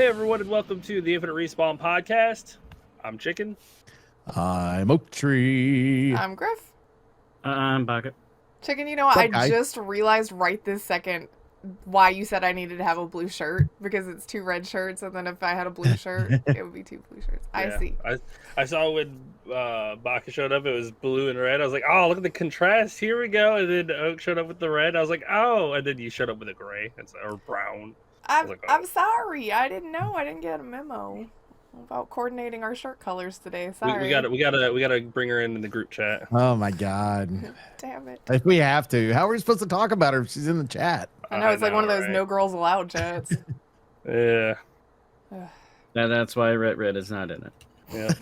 Hey everyone, and welcome to the Infinite Respawn podcast. I'm Chicken. I'm Oak Tree. I'm Grif. I'm Baka. Chicken, you know what? What's up, I guy? just realized right this second why you said I needed to have a blue shirt, because it's two red shirts, and then if I had a blue shirt, it would be two blue shirts. I see. I saw when Baka showed up, it was blue and red. I was like, oh, look at the contrast. Here we go. And then Oak showed up with the red. I was like, oh. And then you showed up with a gray or brown. I'm sorry. I didn't know. I didn't get a memo about coordinating our shirt colors today. Sorry. We gotta bring her in the group chat. Oh my God. Damn it. If we have to, how are we supposed to talk about her if she's in the chat? I know, it's like one of those right? no girls allowed chats. Yeah. That's why Red is not in it. Yeah.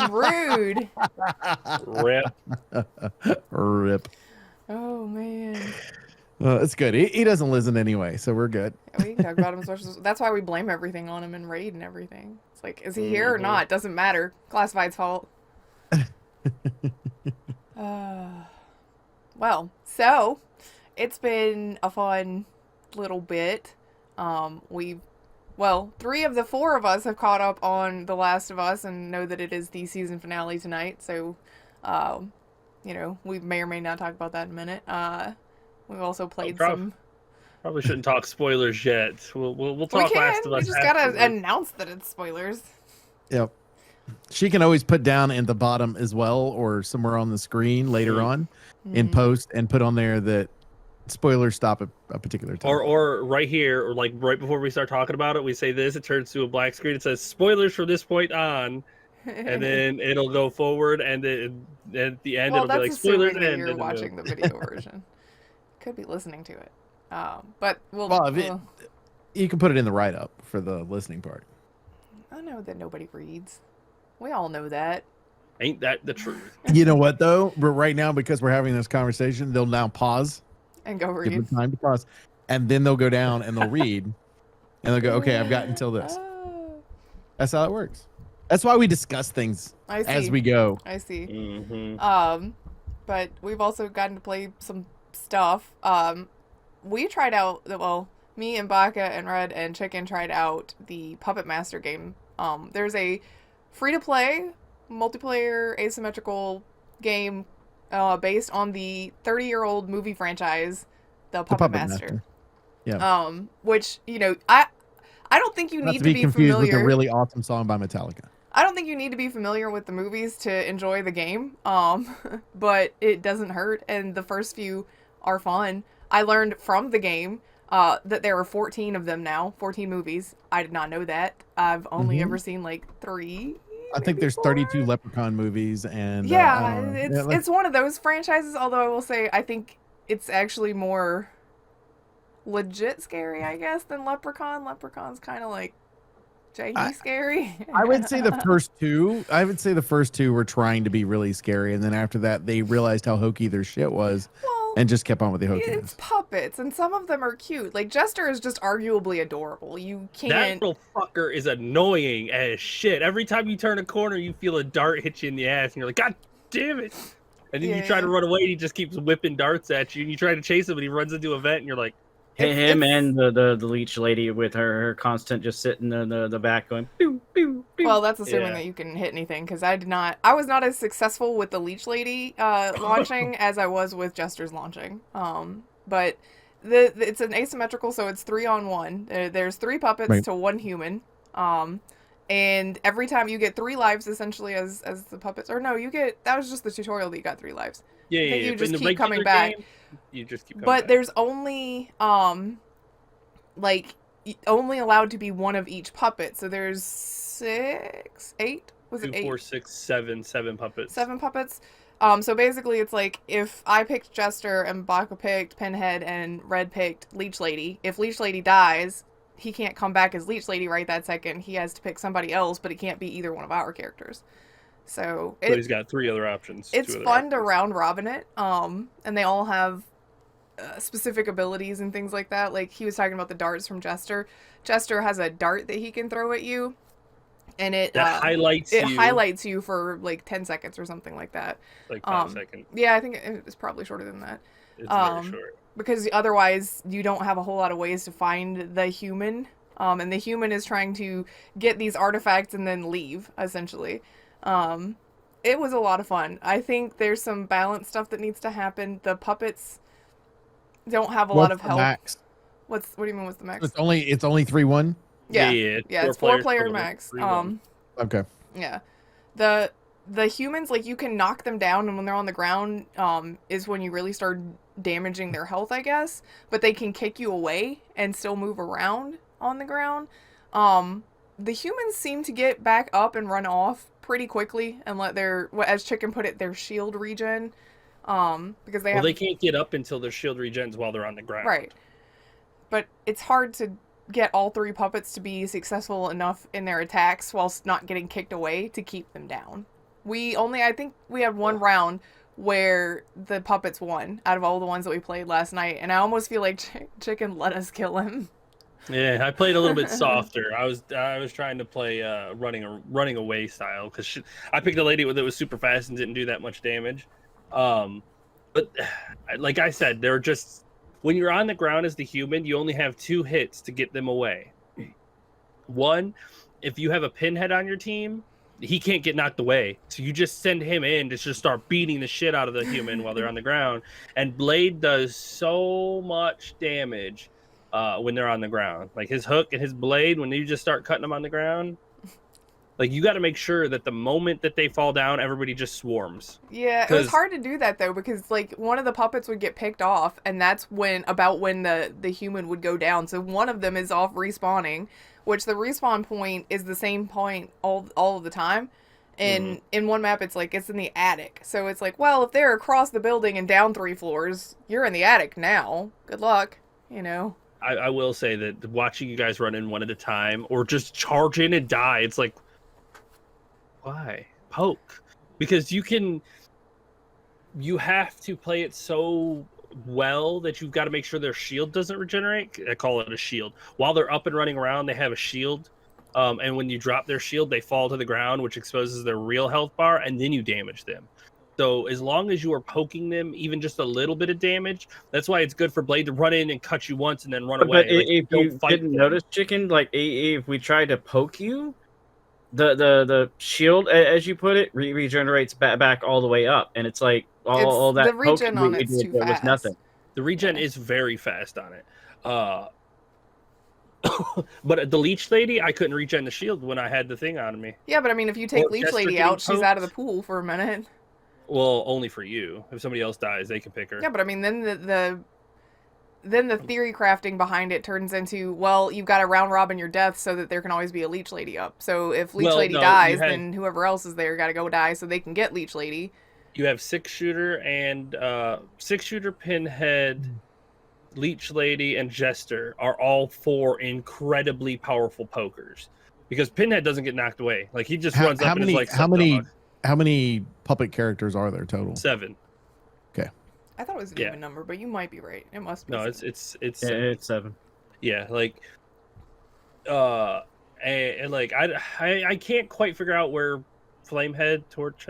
Rude. Rip. Oh, man. It's good. He doesn't listen anyway, so we're good. We can talk about him as much as... That's why we blame everything on him in Raid and everything. It's like, is he here or not? Doesn't matter. Classified's fault. Well, so it's been a fun little bit. Three of the four of us have caught up on The Last of Us and know that it is the season finale tonight. So, we may or may not talk about that in a minute. We've also played some. Probably shouldn't talk spoilers yet. We'll talk Last of Us. We just gotta announce that it's spoilers. Yep. She can always put down in the bottom as well, or somewhere on the screen later on in post, and put on there that spoilers stop at a particular time. Or right here, or like right before we start talking about it, we say this, it turns to a black screen. It says spoilers from this point on. And then it'll go forward, and then at the end it'll be like spoilers. And you're watching the video version. Could be listening to it. But you can put it in the write-up for the listening part. I know that nobody reads. We all know that. Ain't that the truth? You know what though? But right now, because we're having this conversation, they'll now pause and go read. Give them time to pause, and then they'll go down and they'll read, and they'll go, "Okay, I've got until this." That's how it works. That's why we discuss things as we go. I see. Mm-hmm. But we've also gotten to play some stuff. We tried out me and Baka and Red and Chicken tried out the Puppet Master game. There's a free-to-play multiplayer asymmetrical game based on the 30-year-old movie franchise, The Puppet Master. Yeah. Which, I don't think you need to be confused familiar with a really awesome song by Metallica. I don't think you need to be familiar with the movies to enjoy the game. But it doesn't hurt, and the first few are fun. I learned from the game that there are 14 of them now, 14 movies. I did not know that. I've only ever seen like 3. I think there's 32 Leprechaun movies, and it's one of those franchises. Although I will say, I think it's actually more legit scary, I guess, than Leprechaun. Leprechaun's kind of like scary. I would say the first two. I would say the first two were trying to be really scary, and then after that, they realized how hokey their shit was. And just kept on with the hokiness. It's puppets, and some of them are cute. Like, Jester is just arguably adorable. You can't... That little fucker is annoying as shit. Every time you turn a corner, you feel a dart hit you in the ass, and you're like, God damn it! And then you try to run away, and he just keeps whipping darts at you, and you try to chase him, and he runs into a vent, and you're like... Him and the leech lady with her constant just sitting in the back going, pew, pew, pew. Well, that's assuming that you can hit anything, because I was not as successful with the leech lady launching as I was with Jester's launching. But it's an asymmetrical, so it's 3-on-1. There's 3 puppets to 1 human. And every time you get 3 lives, essentially, as the puppets... Or no, that was just the tutorial that you got 3 lives. Yeah. You just keep coming back. You just keep coming back. But there's only, only allowed to be 1 of each puppet. So there's 6, 8? Was it 2, 8? 4, 6, 7 puppets. 7 puppets. So basically it's like, if I picked Jester and Baka picked Pinhead and Red picked Leech Lady, if Leech Lady dies, he can't come back as Leech Lady right that second. He has to pick somebody else, but it can't be either one of our characters. So he's got 3 other options. It's fun to round robin it. And they all have specific abilities and things like that. Like, he was talking about the darts from Jester. Jester has a dart that he can throw at you, and it highlights you for like 10 seconds or something like that. Like 5 seconds. Yeah, I think it's probably shorter than that. It's very short. Because otherwise you don't have a whole lot of ways to find the human And the human is trying to get these artifacts and then leave, essentially. It was a lot of fun. I think there's some balance stuff that needs to happen. The puppets don't have a lot of help. Max? What do you mean what's the max? It's only 3-1. Yeah, Yeah, it's four-player max. Okay. Yeah. The humans, like, you can knock them down, and when they're on the ground, is when you really start damaging their health, I guess. But they can kick you away and still move around on the ground. The humans seem to get back up and run off pretty quickly and let their, as Chicken put it, their shield regen. Because they can't get up until their shield regens while they're on the ground. Right. But it's hard to get all 3 puppets to be successful enough in their attacks whilst not getting kicked away to keep them down. I think we had one round where the puppets won out of all the ones that we played last night, and I almost feel like Chicken let us kill him. Yeah, I played a little bit softer. I was trying to play running away style because I picked a lady that was super fast and didn't do that much damage. But like I said, they're just, when you're on the ground as the human, you only have 2 hits to get them away. One, if you have a pinhead on your team, he can't get knocked away. So you just send him in to just start beating the shit out of the human while they're on the ground. And Blade does so much damage when they're on the ground. Like his hook and his blade, when you just start cutting them on the ground, like you got to make sure that the moment that they fall down, everybody just swarms. Yeah, it was hard to do that though, because like one of the puppets would get picked off, and that's when the human would go down. So one of them is off respawning, which the respawn point is the same point all of the time. And in one map, it's like it's in the attic. So it's like, well, if they're across the building and down 3 floors, you're in the attic now. Good luck, you know. I will say that watching you guys run in one at a time or just charge in and die, it's like, why? Poke. Because you have to play it so well that you've got to make sure their shield doesn't regenerate. I call it a shield. While they're up and running around, they have a shield. And when you drop their shield, they fall to the ground, which exposes their real health bar, and then you damage them. So as long as you are poking them, even just a little bit of damage, that's why it's good for Blade to run in and cut you once and then run away. But if you didn't notice, Chicken, like if we tried to poke you, the shield, as you put it, regenerates back all the way up, and it's like all that the regen on it's too fast. Was nothing. The regen is very fast on it. But the leech lady, I couldn't regen the shield when I had the thing on me. Yeah, but I mean, if you take leech lady out, she's out of the pool for a minute. Well, only for you. If somebody else dies, they can pick her. Yeah, but I mean, then the theory crafting behind it turns into, well, you've got to round robin your death so that there can always be a leech lady up. So if leech lady dies, then whoever else is there got to go die so they can get leech lady. You have 6-shooter and 6-shooter, pinhead, leech lady, and jester are all 4 incredibly powerful pokers. Because pinhead doesn't get knocked away. Like he just runs up and is like, how many puppet characters are there total? 7. Okay. I thought it was an even number, but you might be right. It must be. No, 7. it's 7. Yeah, like and like I can't quite figure out where Torch.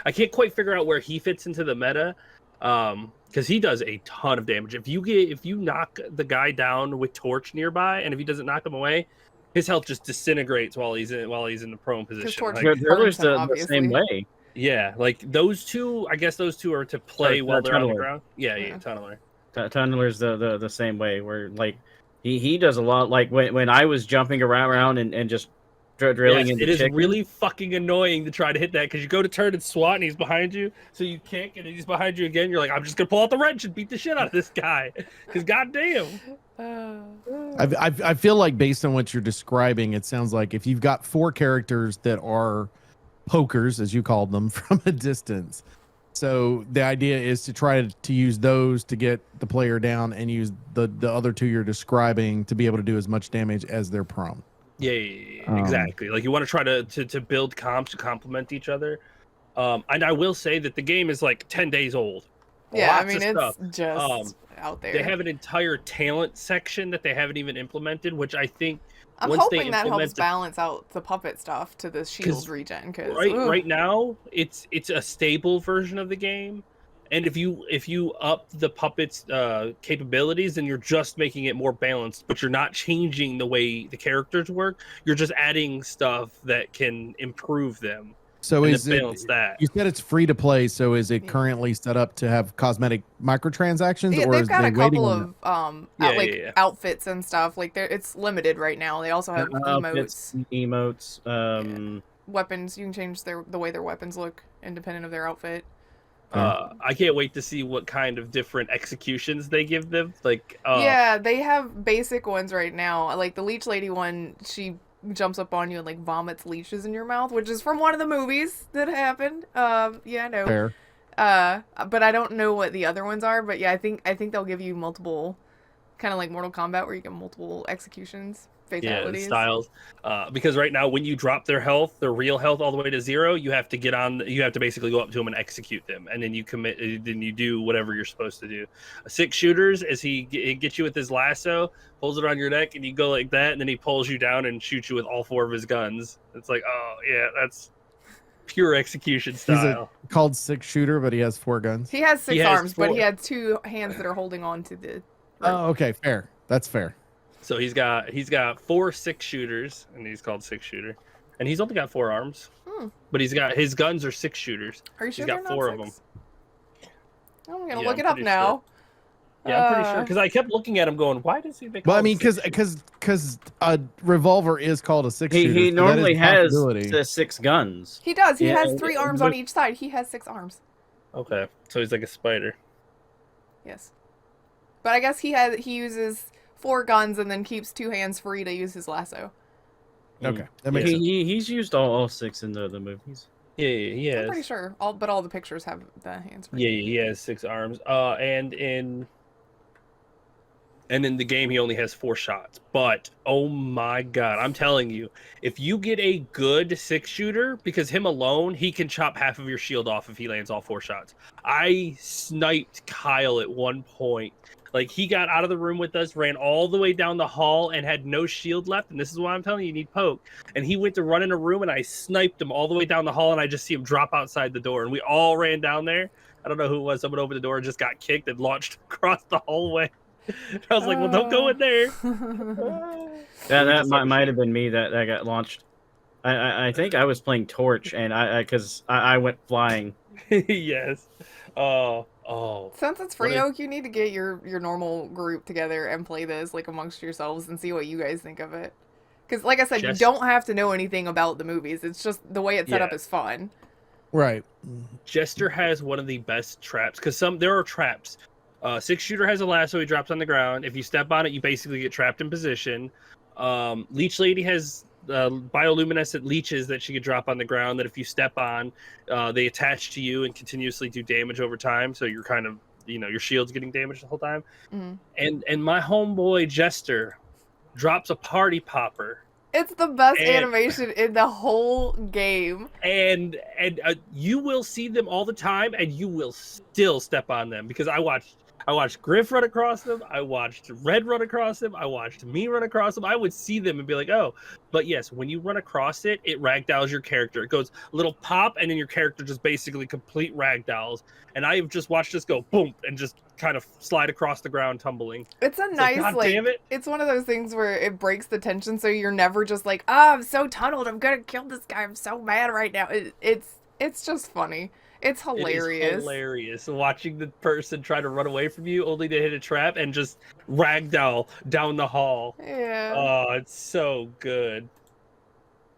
I can't quite figure out where he fits into the meta. Because he does a ton of damage. If you knock the guy down with Torch nearby, and if he doesn't knock him away, his health just disintegrates while he's in the prone position. Torch like, the same way. Yeah, like those two. I guess those two are to play while they're on the ground. Yeah, Tunneler. Tunneler's the same way. Where like he does a lot. Like when I was jumping around and just drilling into it is really fucking annoying to try to hit that because you go to turn and swat and he's behind you, so you kick and he's behind you again. You're like, I'm just gonna pull out the wrench and beat the shit out of this guy because goddamn. I feel like based on what you're describing, it sounds like if you've got 4 characters that are pokers, as you called them, from a distance. So the idea is to try to use those to get the player down and use the other 2 you're describing to be able to do as much damage as they're prone. Yeah, exactly. Like you want to try to build comps to complement each other. And I will say that the game is like 10 days old. Yeah, Lots I mean, of it's stuff. just out there. They have an entire talent section that they haven't even implemented, which I think I'm hoping that helps balance out the puppet stuff to the shield regen. Cause right now it's a stable version of the game. And if you up the puppet's capabilities, then you're just making it more balanced, but you're not changing the way the characters work. You're just adding stuff that can improve them. So and is then it? balance that. You said it's free to play. So is it Yeah. currently set up to have cosmetic microtransactions, Yeah, or they've is got they a couple waiting of Yeah. outfits and stuff. Like it's limited right now. They also have Outfits, emotes, emotes. weapons. You can change the way their weapons look independent of their outfit. I can't wait to see what kind of different executions they give them. Like, Yeah, they have basic ones right now. Like the leech lady one, she jumps up on you and like vomits leeches in your mouth, which is from one of the movies that happened. Yeah, I know. Fair. But I don't know what the other ones are. But yeah, I think they'll give you multiple, kind of like Mortal Kombat, where you get multiple executions, fatalities. styles. Because right now, when you drop their health, their real health, all the way to 0, you have to you have to basically go up to them and execute them, and then then you do whatever you're supposed to do. 6 shooters, as he gets you with his lasso, pulls it on your neck, and you go like that, and then he pulls you down and shoots you with all 4 of his guns. It's like, oh yeah, that's pure execution style. He's called 6-shooter, but he has 4 guns. He has 6 He has arms, but 4. he had 2 hands that are holding on to the. Oh, okay, fair. That's fair. So he's got 4 6-shooters, and he's called 6-shooter, and he's only got 4 arms. But he's got his guns are 6-shooters. Are you sure He's got they're not 4 of them. 6? I'm gonna Yeah, look I'm it up pretty now. Yeah, I'm pretty sure because I kept looking at him, going, "Why does he make?" Well, I mean, because a revolver is called a 6-shooter. He so normally that is a has possibility. the 6 guns. He does. He Yeah, has 3 arms on but- each side. He has 6 arms. Okay, so he's like a spider. Yes. But I guess he uses 4 guns and then keeps 2 hands free to use his lasso. Okay, that makes sense. He's used all 6 in the movies. Yeah, he I'm pretty has. sure. All the pictures have the hands free. Yeah, he has 6 arms. And in the game, he only has 4 shots. But oh my god, I'm telling you, if you get a good 6-shooter, because him alone, he can chop half of your shield off if he lands all 4 shots. I sniped Kyle at one point. Like, he got out of the room with us, ran all the way down the hall, and had no shield left. And this is why I'm telling you, you need poke. And he went to run in a room, and I sniped him all the way down the hall, and I just see him drop outside the door. And we all ran down there. I don't know who it was. Someone opened the door and just got kicked and launched across the hallway. I was like, well, don't go in there. Yeah, that might have been me that got launched. I think I was playing Torch, and I went flying. Yes. Oh. Since it's free, What Oak, you need to get your normal group together and play this like amongst yourselves and see what you guys think of it. Because, like I said, you don't have to know anything about the movies. It's just the way it's set up is fun. Right. Jester has one of the best traps because there are traps. 6-shooter has a lasso. He drops on the ground. If you step on it, you basically get trapped in position. Leech Lady has bioluminescent leeches that she could drop on the ground that if you step on, they attach to you and continuously do damage over time. So you're kind of, your shield's getting damaged the whole time. Mm-hmm. And my homeboy Jester drops a party popper. It's the best animation in the whole game. And you will see them all the time, and you will still step on them because I watched Grif run across them. I watched Red run across them. I watched me run across them. I would see them and be like, oh. But yes, when you run across it, it ragdolls your character. It goes a little pop, and then your character just basically complete ragdolls. And I've just watched this go boom and just kind of slide across the ground, tumbling. It's a nice, God damn it. It's one of those things where it breaks the tension, so you're never just like, oh, I'm so tunneled. I'm gonna kill this guy. I'm so mad right now. It's just funny. It's hilarious. It is hilarious watching the person try to run away from you only to hit a trap and just ragdoll down the hall. Yeah. Oh, it's so good.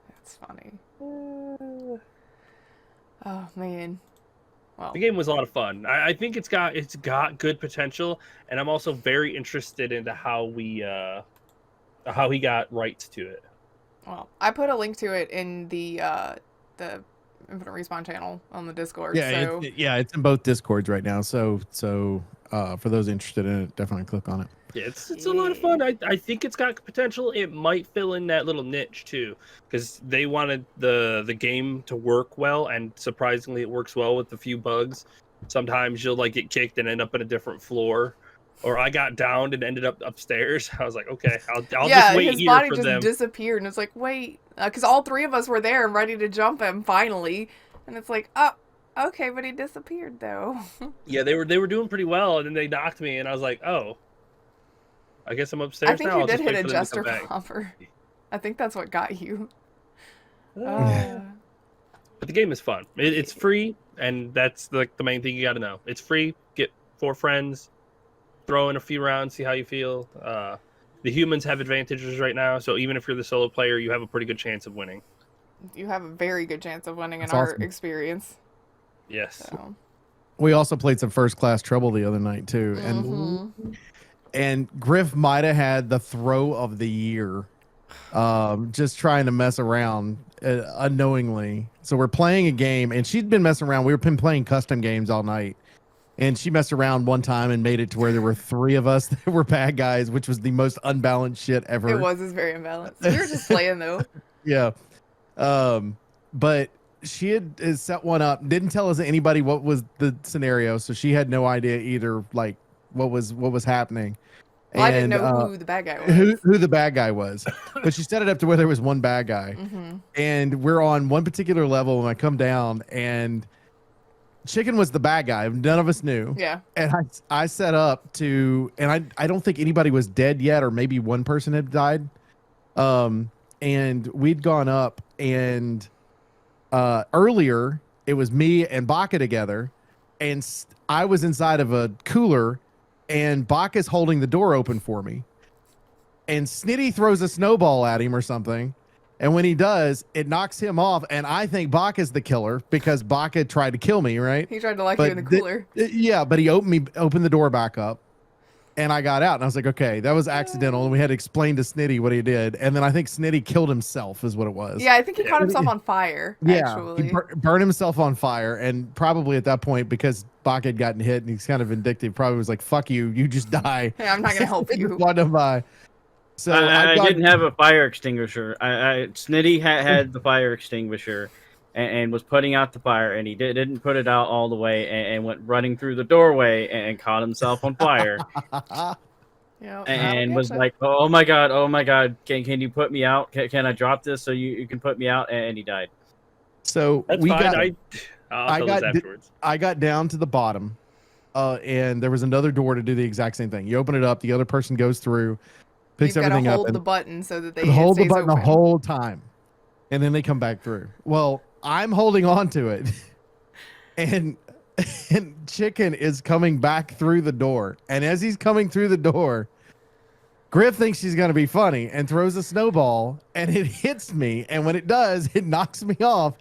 That's funny. Oh man. Well, The game was a lot of fun. I think it's got good potential, and I'm also very interested into how he got rights to it. well, I put a link to it in the Infinite Respawn channel on the Discord. Yeah, so it's in both Discords right now. So for those interested in it, definitely click on it. Yeah, it's a lot of fun. I think it's got potential. It might fill in that little niche too, because they wanted the game to work well, and surprisingly, it works well with a few bugs. Sometimes you'll like get kicked and end up in a different floor, or I got downed and ended up upstairs. I was like, okay, I'll just wait his here body for just them. disappeared, and it's like, wait, because all 3 of us were there and ready to jump him finally, and it's like, oh, Okay, but he disappeared though. Yeah, they were doing pretty well, and then they knocked me, and I was like, oh, I guess I'm upstairs I think now. you I'll did just hit wait a for them to jester come back. popper. I think that's what got you. But the game is fun. It's free, and that's the main thing you got to know. It's free. Get 4 friends, throw in a few rounds, see how you feel. The humans have advantages right now, so even if you're the solo player, you have a pretty good chance of winning. You have a very good chance of winning in That's our awesome. experience. Yes. So. We also played some First Class Trouble the other night too, and Grif might have had the throw of the year, just trying to mess around unknowingly. So we're playing a game, and she'd been messing around. We've been playing custom games all night, and she messed around one time and made it to where there were 3 of us that were bad guys, which was the most unbalanced shit ever. It was very imbalanced. We were just playing though. Yeah. But she had set one up, didn't tell us anybody what was the scenario, so she had no idea either, like what was happening. Well, I didn't know who the bad guy was. Who the bad guy was. But she set it up to where there was one bad guy. And we're on one particular level when I come down, and Chicken was the bad guy. None of us knew. Yeah. And I set up to, and I don't think anybody was dead yet, or maybe one person had died. And we'd gone up, and earlier it was me and Baka together, and I was inside of a cooler, and Baka's holding the door open for me, and Snitty throws a snowball at him or something, and when he does, it knocks him off, and I think Baka's the killer because Baka tried to kill me, right? He tried to lock you in the cooler. Yeah, but he opened the door back up, and I got out, and I was like, okay, that was accidental, and we had to explain to Snitty what he did, and then I think Snitty killed himself is what it was. Yeah, I think he caught himself on fire, actually. He burned himself on fire, and probably at that point, because Baka had gotten hit, and he's kind of vindictive, probably was like, fuck you, you just die. Hey, I'm not going to help you. Wanted him by. So I didn't have a fire extinguisher. Snitty had the fire extinguisher and was putting out the fire, and he didn't put it out all the way, and went running through the doorway and caught himself on fire. And was like, oh my god, can you put me out? Can I drop this so you can put me out? And he died. So That's we fine. I'll tell this afterwards. I got down to the bottom, and there was another door to do the exact same thing. You open it up, the other person goes through, picks everything up, hold the button so that they hold the button open the whole time, and then they come back through. Well, I'm holding on to it, and Chicken is coming back through the door, and as he's coming through the door, Grif thinks she's going to be funny and throws a snowball, and it hits me, and when it does, it knocks me off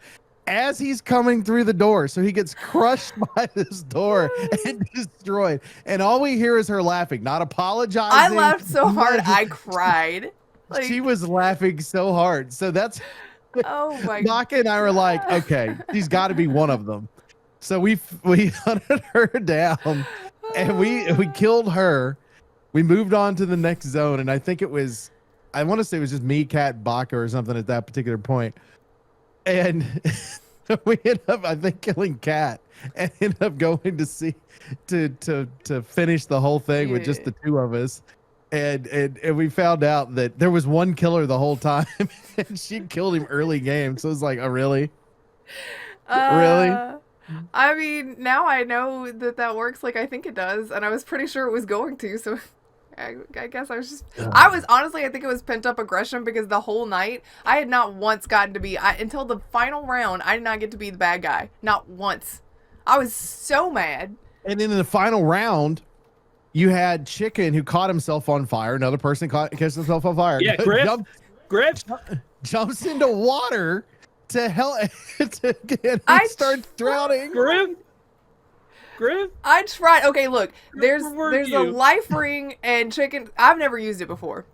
as he's coming through the door. So he gets crushed by this door and destroyed, and all we hear is her laughing, not apologizing. I laughed so hard I cried. Like, she was laughing so hard. So that's oh my Baka and I were like, okay, she's got to be one of them. So we hunted her down, and we killed her. We moved on to the next zone, and I think it was, I want to say it was just me, Cat, Baka, or something at that particular point. And we ended up, I think, killing Cat, and ended up going to see to finish the whole thing with just the 2 of us. And we found out that there was one killer the whole time, and she killed him early game. So it was like, oh, really? Really? I mean, now I know that works like I think it does, and I was pretty sure it was going to, so I guess I was just... I was, honestly, I think it was pent-up aggression, because the whole night, I had not once gotten to be... until the final round, I did not get to be the bad guy. Not once. I was so mad. And then in the final round, you had Chicken, who caught himself on fire. Another person caught himself on fire. Yeah, Grif jumps into water to help and starts drowning. Grif. I tried. Okay, look, there's a life ring, and Chicken, I've never used it before.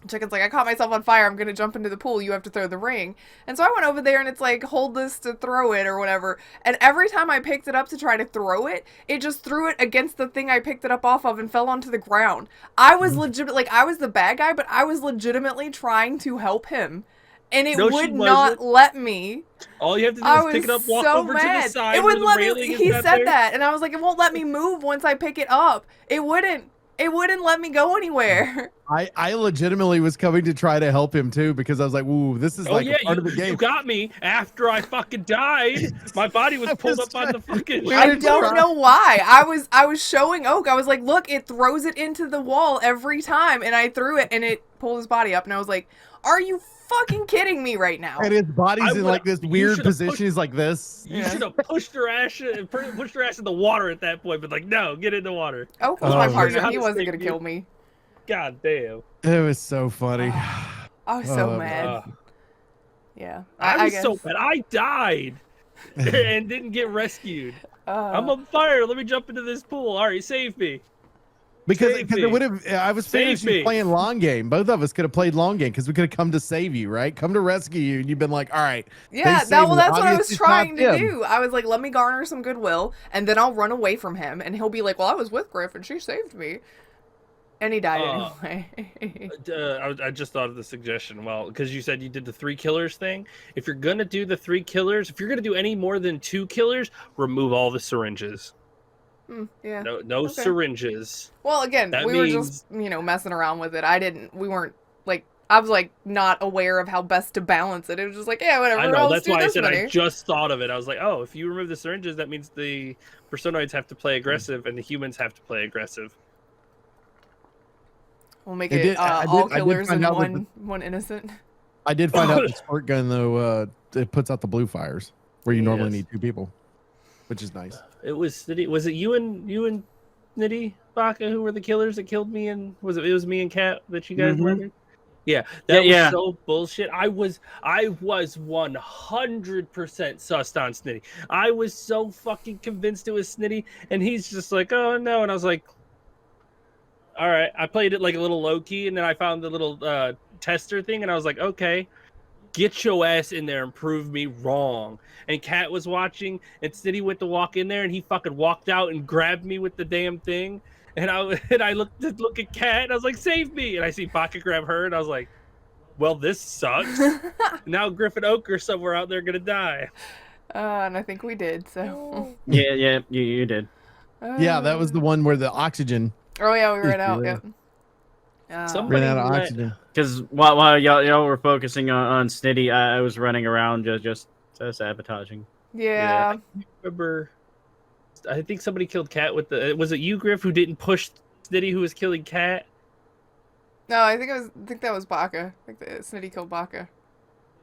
Chicken's like, I caught myself on fire, I'm gonna jump into the pool, you have to throw the ring. And so I went over there, and it's like, hold this to throw it or whatever, and every time I picked it up to try to throw it, it just threw it against the thing I picked it up off of and fell onto the ground. I was like, I was the bad guy, but I was legitimately trying to help him, and it would not let me. All you have to do is pick it up, walk over to the side. It wouldn't let me. He said there. that, and I was like, it won't let me move once I pick it up. It wouldn't. It wouldn't let me go anywhere. I legitimately was coming to try to help him too because I was like, "Ooh, this is like a part of the game." You got me after I fucking died. My body was pulled up on the fucking. I don't know why. I was showing Oak. I was like, look, it throws it into the wall every time, and I threw it, and it pulled his body up, and I was like, are you fucking kidding me right now? And his body's in like this weird position. He's like this. You should have pushed her ass in the water at that point, but like, no, get in the water. Oak was my partner. He wasn't gonna kill me. God damn. It was so funny. I was so mad. Yeah. I was so mad. I died and didn't get rescued. I'm on fire. Let me jump into this pool. All right, save me. Because it would have. I was finishing playing long game. Both of us could have played long game because we could have come to save you, right? Come to rescue you, and you've been like, all right. Yeah, that's what I was trying to do. I was like, let me garner some goodwill, and then I'll run away from him, and he'll be like, well, I was with Grif, and she saved me. And he died anyway. I just thought of the suggestion. Well, because you said you did the 3 killers thing. If you're gonna do the 3 killers, if you're gonna do any more than 2 killers, remove all the syringes. Yeah. No syringes. Well, again, were just messing around with it. We weren't like, I was like not aware of how best to balance it. It was just like, yeah, whatever. I know. That's why I said I just thought of it. I was like, oh, if you remove the syringes, that means the personoids have to play aggressive and the humans have to play aggressive. We'll make it all killers and one innocent. I did find out the squirt gun though. It puts out the blue fires where you normally need 2 people, which is nice. It was Snitty. Was it you and Snitty Baka who were the killers that killed me? And it was me and Kat that you guys murdered? Yeah, that was so bullshit. I was 100% sussed on Snitty. I was so fucking convinced it was Snitty, and he's just like, oh no, and I was like, all right. I played it like a little low key, and then I found the little tester thing, and I was like, okay, get your ass in there and prove me wrong. And Kat was watching, and Snitty went to walk in there, and he fucking walked out and grabbed me with the damn thing. And I looked at Kat, and I was like, save me. And I see Baka grab her, and I was like, well, this sucks. Now Grif and Oak are somewhere out there gonna die. And I think we did, so. Yeah, you did. Yeah, that was the one where the oxygen. Oh yeah, we ran out. Yeah. Ran out of oxygen. Because while y'all were focusing on Snitty, I was running around just sabotaging. Yeah. I remember. I think somebody killed Kat with the. Was it you, Grif, who didn't push Snitty, who was killing Kat? No, I think that was Baka. I think that Snitty killed Baka.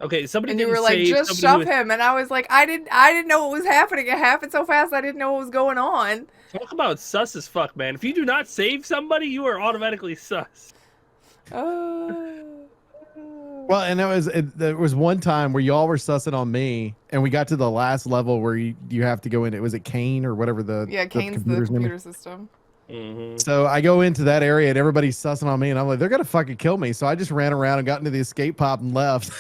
Okay, somebody. And you were like, just shove him, and I was like, I didn't know what was happening. It happened so fast, I didn't know what was going on. Talk about sus as fuck, man. If you do not save somebody, you are automatically sus. Well, and there was one time where y'all were sussing on me, and we got to the last level where you have to go in. Was it Kane or whatever Kane's the computer system. Mm-hmm. So I go into that area and everybody's sussing on me, and I'm like, they're gonna fucking kill me. So I just ran around and got into the escape pod and left.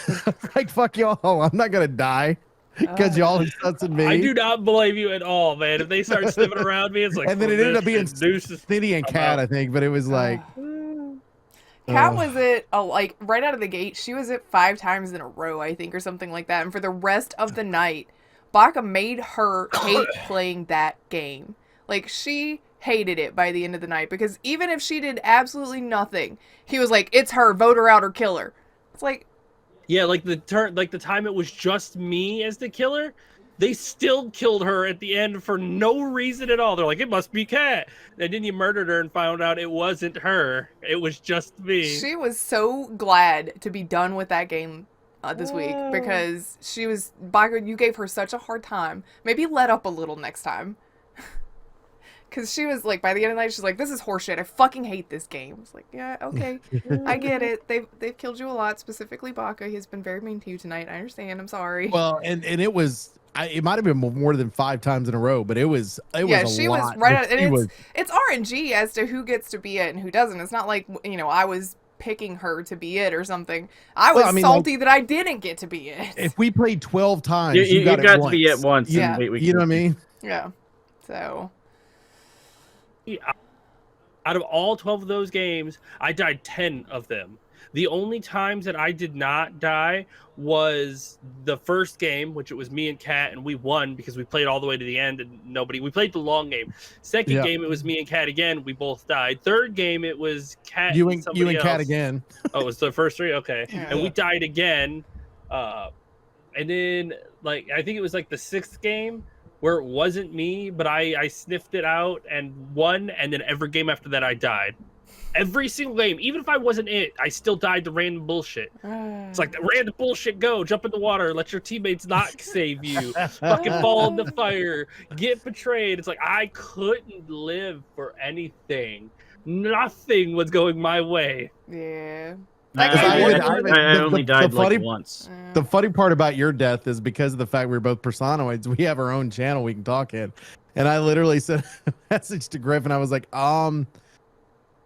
Like, fuck y'all, I'm not gonna die because y'all are sussing me. I do not blame you at all, man. If they start sniffing around me, it's like. And then it ended up being Snitty and Kat, I think, but it was like. Kat was it like right out of the gate. She was it 5 times in a row, I think, or something like that. And for the rest of the night, Baka made her hate playing that game. Like, she hated it by the end of the night because even if she did absolutely nothing, he was like, it's her, vote her out or kill her. It's like, yeah, like the time it was just me as the killer, they still killed her at the end for no reason at all. They're like, it must be Kat. And then you murdered her and found out it wasn't her. It was just me. She was so glad to be done with that game this week because she was, Baka, you gave her such a hard time. Maybe let up a little next time. Because she was like, by the end of the night, she's like, this is horseshit. I fucking hate this game. I was like, yeah, okay. I get it. They've killed you a lot, specifically Baka. He's been very mean to you tonight. I understand. I'm sorry. Well, and it was, it might have been more than 5 times in a row, but it was a she lot. Was right. And it's RNG as to who gets to be it and who doesn't. It's not like, I was picking her to be it or something. I was salty that I didn't get to be it. If we played 12 times, you got to be it once. Yeah. You know what I mean? Yeah. So. Out of all 12 of those games, I died 10 of them. The only times that I did not die was the first game, which it was me and Kat, and we won because we played all the way to the end and we played the long game. Second game, it was me and Kat again. We both died. Third game, it was Kat You and and somebody Kat else. again. Oh, it was the first three? Okay. Yeah. And we died again. And then, like, I think it was like the sixth game where it wasn't me, but I sniffed it out and won. And then every game after that, I died. Every single game, even if I wasn't it, I still died to random bullshit. It's like the random bullshit. Go jump in the water, let your teammates not save you, fucking fall in the fire, get betrayed. It's like I couldn't live for anything. Nothing was going my way. Yeah. I only died like once. The funny part about your death is because of the fact we're both personoids, we have our own channel we can talk in. And I literally sent a message to Grif and I was like,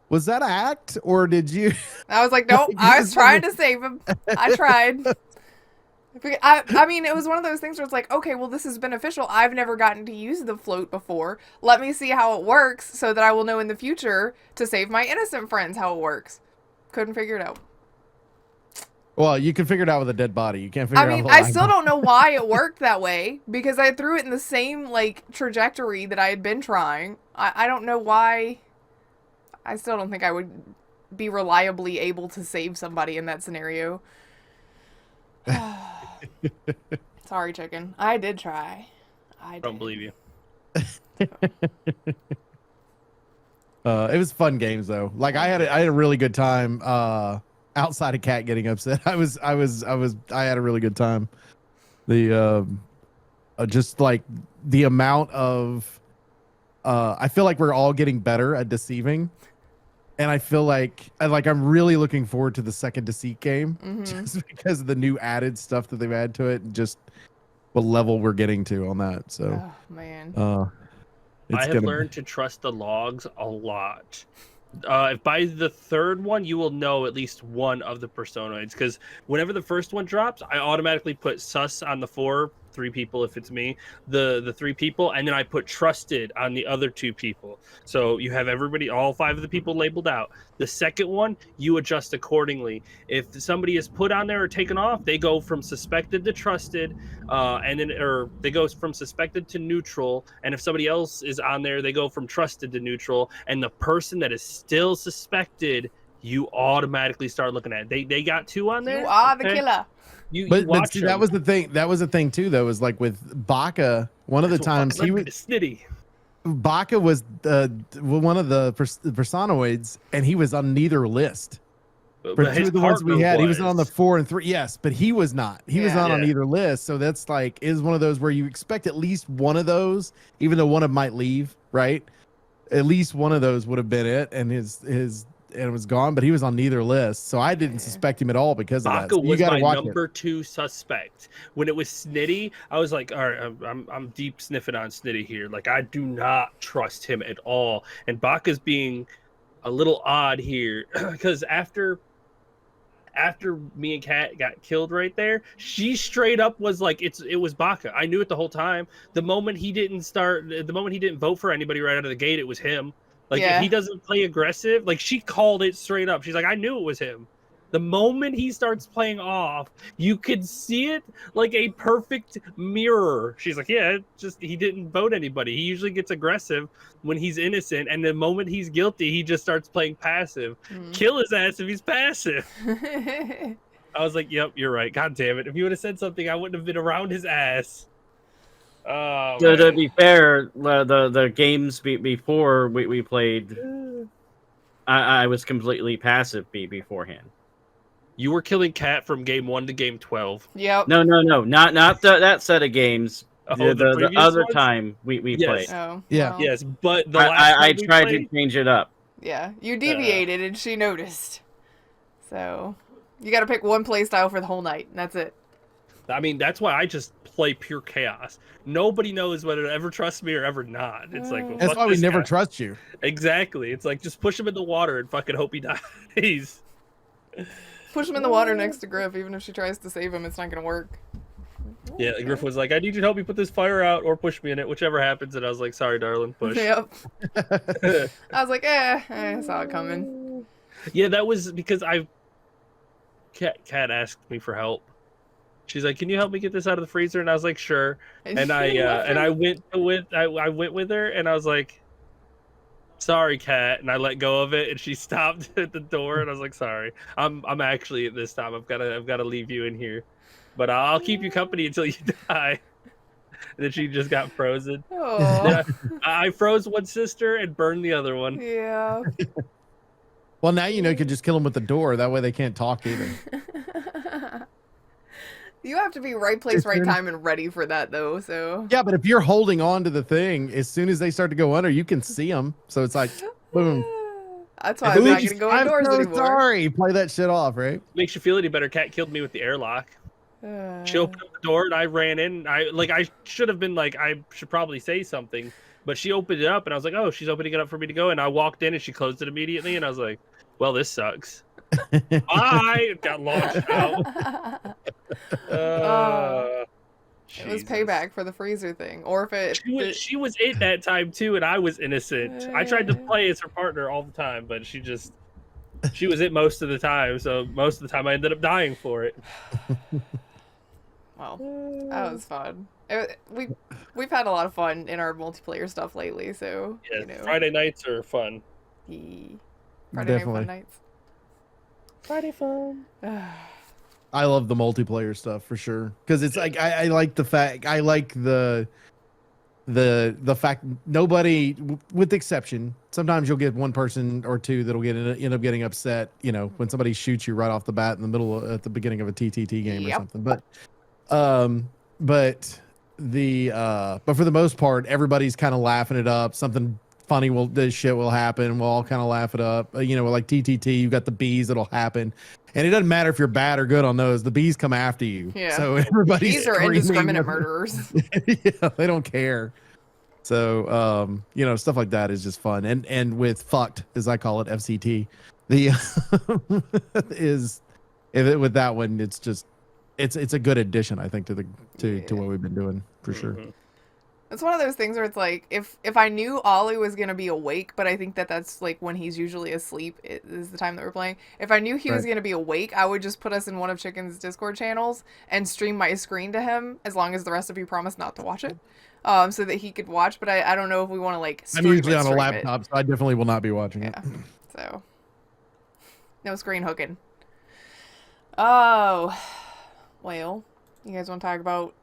was that an act or did you? I was like, nope, I was trying to save him. I tried. I mean, it was one of those things where it's like, okay, well, this is beneficial. I've never gotten to use the float before. Let me see how it works so that I will know in the future to save my innocent friends how it works. Couldn't figure it out. Well, you can figure it out with a dead body. You can't figure it out. I mean, I still don't know why it worked that way because I threw it in the same, like, trajectory that I had been trying. I don't know why. I still don't think I would be reliably able to save somebody in that scenario. Sorry, chicken. I did try. I don't believe you. It was fun games though. Like I had a really good time outside of Kat getting upset. I had a really good time. The just like the amount of I feel like we're all getting better at deceiving. And I feel like I'm really looking forward to the second Deceit game just because of the new added stuff that they've added to it and just what level we're getting to on that. So, oh, man. I have learned to trust the logs a lot. If by the third one, you will know at least one of the personoids because whenever the first one drops, I automatically put sus on the 3 people if it's me, the 3 people, and then I put trusted on the other 2 people. So you have everybody, all 5 of the people labeled out. The second one, you adjust accordingly. If somebody is put on there or taken off, they go from suspected to trusted, or they go from suspected to neutral. And if somebody else is on there, they go from trusted to neutral. And the person that is still suspected, you automatically start looking at. They got 2 on there. You are the killer. But see, that was the thing. That was the thing too, though. Was like with Baka. One of the times he was snitty. Baka was one of the personoids, and he was on neither list. For 2 of the ones we had, he was on the 4 and 3. Yes, but he was not. He was not on either list. So that's like is one of those where you expect at least one of those, even though one of them might leave, right? At least one of those would have been it, and it was gone, but he was on neither list, so I didn't suspect him at all because of that. Baka So you was gotta my watch number 2 suspect. When it was Snitty, I was like, all right, I'm deep sniffing on Snitty here. Like, I do not trust him at all. And Baka's being a little odd here because after me and Kat got killed right there, she straight up was like, it was Baka. I knew it the whole time. The moment he didn't vote for anybody right out of the gate, it was him. Like, if he doesn't play aggressive, like, she called it straight up. She's like, I knew it was him. The moment he starts playing off, you could see it like a perfect mirror. She's like, yeah, just he didn't vote anybody. He usually gets aggressive when he's innocent, and the moment he's guilty, he just starts playing passive. Kill his ass if he's passive. I was like, yep, you're right. God damn it. If you would have said something, I wouldn't have been around his ass. So to be fair, the games before we played, I was completely passive beforehand. You were killing Kat from game 1 to game 12. Yep. No, not that set of games. The other ones? time we played. Oh, Yeah. well. Yes, but the I tried to change it up. Yeah, you deviated and she noticed. So you got to pick one play style for the whole night, and that's it. I mean, that's why I just play pure chaos. Nobody knows whether to ever trust me or ever not. It's like, well, that's fuck why we this never guy. trust you. Exactly. It's like, just push him in the water and fucking hope he dies. Push him in the water next to Grif. Even if she tries to save him, it's not going to work. Yeah, Grif was like, I need you to help me put this fire out or push me in it, whichever happens. And I was like, sorry, darling, push. Yep. I was like, I saw it coming. Yeah, that was because Kat asked me for help. She's like, "Can you help me get this out of the freezer?" And I was like, "Sure." And I went with her, and I was like, "Sorry, Kat," and I let go of it, and she stopped at the door, and I was like, "Sorry, I'm actually at this time. I've got to leave you in here, but I'll keep you company until you die." And then she just got frozen. Oh. I froze one sister and burned the other one. Yeah. Well, now you know you can just kill them with the door. That way they can't talk either. You have to be right place, right time, and ready for that, though. So Yeah, but if you're holding on to the thing, as soon as they start to go under, you can see them. So it's like, boom. That's why I'm not gonna go indoors so anymore. Sorry, play that shit off, right? Makes you feel any better. Kat killed me with the airlock. She opened up the door and I ran in. I should have been like, I should probably say something, but she opened it up and I was like, oh, she's opening it up for me to go. And I walked in and she closed it immediately. And I was like, well, this sucks. I got launched out. It was payback for the freezer thing, or if it. She was it that time too, and I was innocent. I tried to play as her partner all the time, but she was it most of the time. So most of the time, I ended up dying for it. Well, that was fun. We've had a lot of fun in our multiplayer stuff lately, so yeah, you know. Friday nights are fun. Friday night fun nights. Friday fun. I love the multiplayer stuff for sure because it's like I like the fact the fact nobody, with the exception, sometimes you'll get one person or two that'll end up getting upset, you know, when somebody shoots you right off the bat in the middle at the beginning of a TTT game or something. But for the most part, everybody's kind of laughing it up. Something funny this shit will happen. We'll all kind of laugh it up. You know, like TTT, you've got the bees that'll happen. And it doesn't matter if you're bad or good on those. The bees come after you. Yeah. So everybody's Bees are indiscriminate murderers. Yeah, they don't care. So, you know, stuff like that is just fun. And with fucked, as I call it, FCT, with that one, it's just, it's a good addition, I think, to what we've been doing for sure. It's one of those things where it's like, if I knew Ollie was going to be awake, but I think that's like when he's usually asleep is the time that we're playing. If I knew he was going to be awake, I would just put us in one of Chicken's Discord channels and stream my screen to him, as long as the rest of you promise not to watch it, so that he could watch. But I don't know if we want to like stream I'm usually on a stream laptop, so I definitely will not be watching it. So, no screen hooking. Oh, well, you guys want to talk about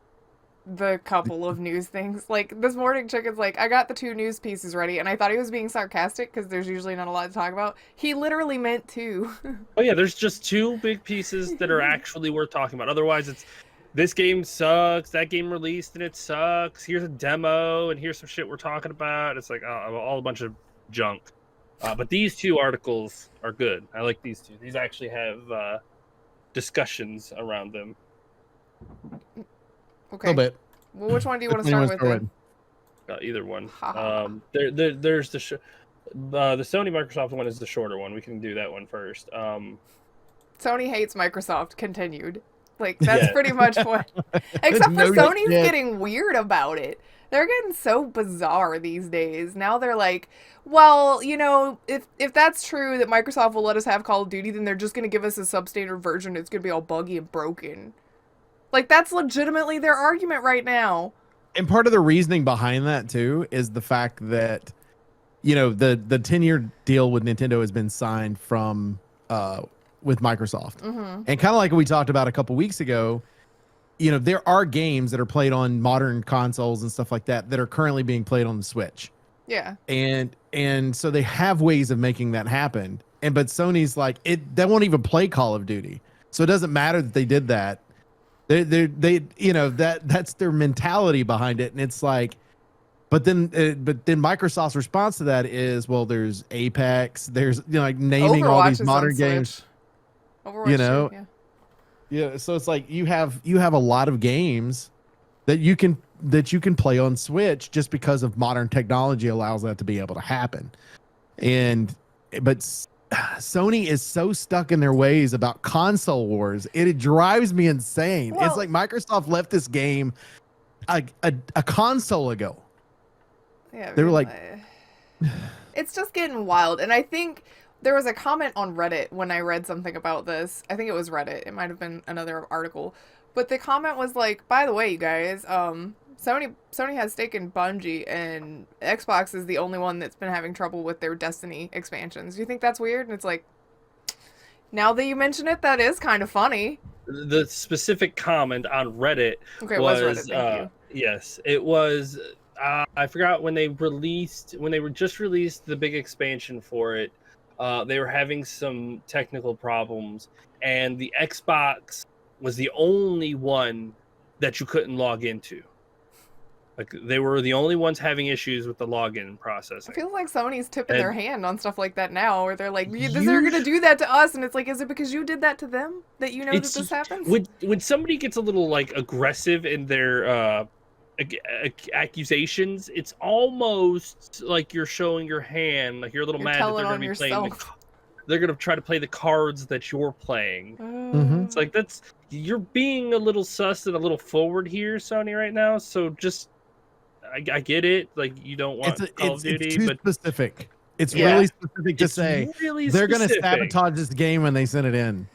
the couple of news things? Like this morning, Chicken's like, I got the 2 news pieces ready, and I thought he was being sarcastic because there's usually not a lot to talk about. He literally meant 2. Oh yeah, there's just 2 big pieces that are actually worth talking about. Otherwise, it's this game sucks, that game released and it sucks, here's a demo and here's some shit we're talking about. It's like all a bunch of junk. But these 2 articles are good. I like these 2. These actually have discussions around them. Okay. A little bit. Well, which one do you want to start with then? Either one. There's the Sony Microsoft one is the shorter one. We can do that one first. Sony hates Microsoft. Continued. Like that's pretty much what. Except for Sony's getting weird about it. They're getting so bizarre these days. Now they're like, well, you know, if that's true that Microsoft will let us have Call of Duty, then they're just gonna give us a substandard version. It's gonna be all buggy and broken. Like, that's legitimately their argument right now. And part of the reasoning behind that, too, is the fact that, you know, the 10-year deal with Nintendo has been signed with Microsoft. And kind of like we talked about a couple weeks ago, you know, there are games that are played on modern consoles and stuff like that are currently being played on the Switch. Yeah. And so they have ways of making that happen. But Sony's like, they won't even play Call of Duty. So it doesn't matter that they did that. They you know, that's their mentality behind it. And it's like, but then Microsoft's response to that is, well, there's Apex, there's, you know, like naming Overwatch all these modern games. Overwatch, you know, too, yeah. So it's like you have a lot of games that you can play on Switch just because of modern technology allows that to be able to happen. But Sony is so stuck in their ways about console wars. It drives me insane. Well, it's like Microsoft left this game a console ago. Yeah, they were like, it's just getting wild. And I think There was a comment on Reddit when I read something about this. I think it was Reddit. It might have been another article. But the comment was like, by the way, you guys, Sony has stake in Bungie, and Xbox is the only one that's been having trouble with their Destiny expansions. Do you think that's weird? And it's like, now that you mention it, that is kind of funny. The specific comment on Reddit was Reddit, thank you. Yes, it was. I forgot when they were just released the big expansion for it. They were having some technical problems, and the Xbox was the only one that you couldn't log into. Like, they were the only ones having issues with the login process. I feel like Sony's tipping their hand on stuff like that now, where they're like, they're going to do that to us, and it's like, is it because you did that to them that you know that this happens? When somebody gets a little, like, aggressive in their accusations, it's almost like you're showing your hand, like you're a little mad that they're going to be playing they're going to try to play the cards that you're playing. It's like, you're being a little sus and a little forward here, Sony, right now. So just, I get it. Like, you don't want Call of Duty, it's too but specific. It's really specific to say really they're going to sabotage this game when they send it in.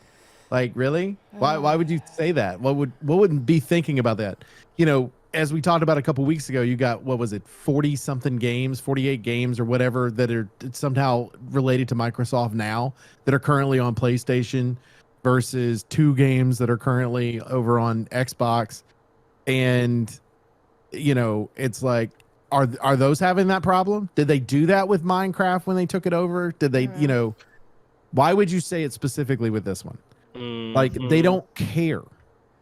Like, really? Why would you say that? What would be thinking about that? You know, as we talked about a couple weeks ago, you got, what was it, 40-something games, 48 games or whatever that are somehow related to Microsoft now that are currently on PlayStation versus 2 games that are currently over on Xbox. And, you know, it's like, are those having that problem? Did they do that with Minecraft when they took it over? Did they, you know, why would you say it specifically with this one? Like, they don't care.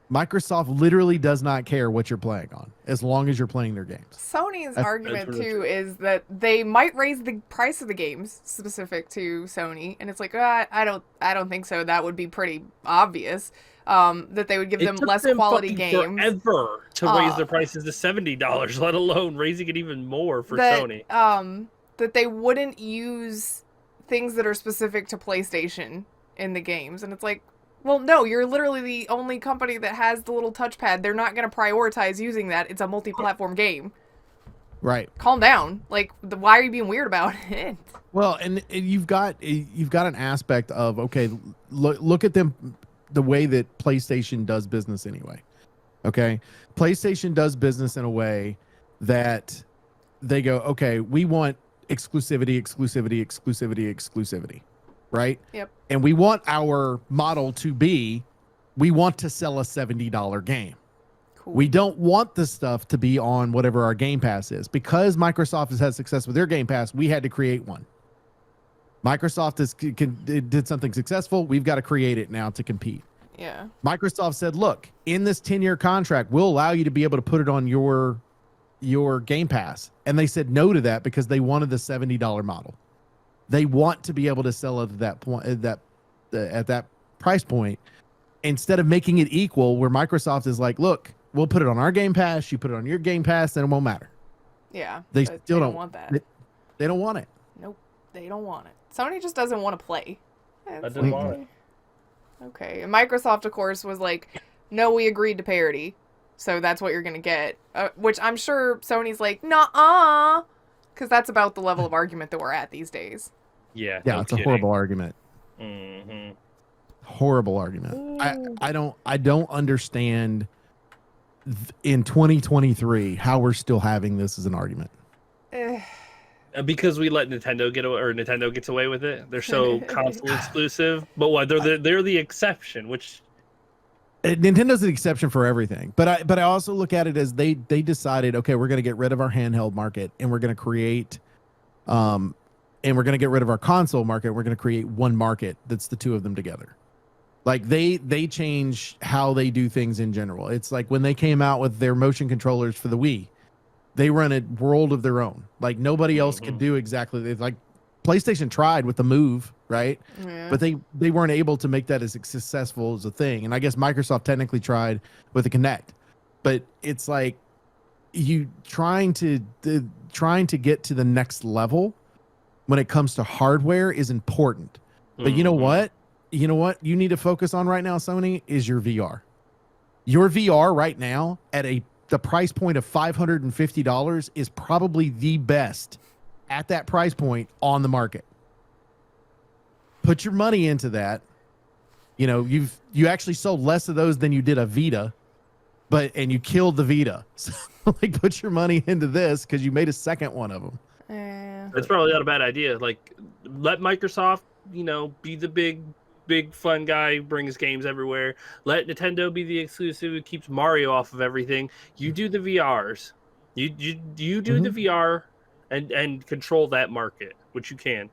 Microsoft literally does not care what you're playing on as long as you're playing their games. Sony's argument too is that they might raise the price of the games specific to Sony, and it's like, I don't think so. That would be pretty obvious. That they would give them less quality games. Forever to raise their prices to $70, let alone raising it even more for Sony. That they wouldn't use things that are specific to PlayStation in the games, and it's like, well, no, you're literally the only company that has the little touchpad. They're not going to prioritize using that. It's a multi-platform game. Right. Calm down. Like, why are you being weird about it? Well, and you've got an aspect of, okay, look at them, the way that PlayStation does business anyway. Okay, PlayStation does business in a way that they go, okay, we want exclusivity, right? Yep. And we want our model to be, we want to sell a $70 game. Cool. We don't want the stuff to be on whatever our Game Pass is. Because Microsoft has had success with their Game Pass, we had to create one. Microsoft did something successful. We've got to create it now to compete. Yeah. Microsoft said, look, in this 10-year contract, we'll allow you to be able to put it on your Game Pass. And they said no to that because they wanted the $70 model. They want to be able to sell it at that point, at that price point, instead of making it equal, where Microsoft is like, look, we'll put it on our Game Pass, you put it on your Game Pass, then it won't matter. Yeah. They still don't want that. They don't want it. Nope. They don't want it. Sony just doesn't want to play. I didn't want it. Okay. And Microsoft, of course, was like, no, we agreed to parity, so that's what you're going to get. Which I'm sure Sony's like, nuh-uh, because that's about the level of argument that we're at these days. Yeah. Yeah, it's a horrible argument. Mm-hmm. Horrible argument. I don't understand in 2023 how we're still having this as an argument. Because we let Nintendo get away, or Nintendo gets away with it. They're so console exclusive. But what? They're the exception, which Nintendo's an exception for everything. But I also look at it as they decided, okay, we're going to get rid of our handheld market and we're going to create and we're going to get rid of our console market. We're going to create one market that's the two of them together. Like, they change how they do things in general. It's like when they came out with their motion controllers for the Wii, they run a world of their own. Like, nobody else could do exactly. Like, PlayStation tried with the Move, right? Yeah. But they weren't able to make that as successful as a thing. And I guess Microsoft technically tried with the Kinect. But it's like, you trying to get to the next level when it comes to hardware is important. But you know what? You know what you need to focus on right now, Sony, is your VR. Your VR right now at the price point of $550 is probably the best at that price point on the market. put your money into that. You know, you actually sold less of those than you did a Vita, and you killed the Vita. So like, put your money into this because you made a second one of them. Yeah. That's probably not a bad idea. Like, let Microsoft, be the big fun guy, brings games everywhere. Let Nintendo be the exclusive who keeps Mario off of everything. You do the VRs. You do the VR and control that market, which you can.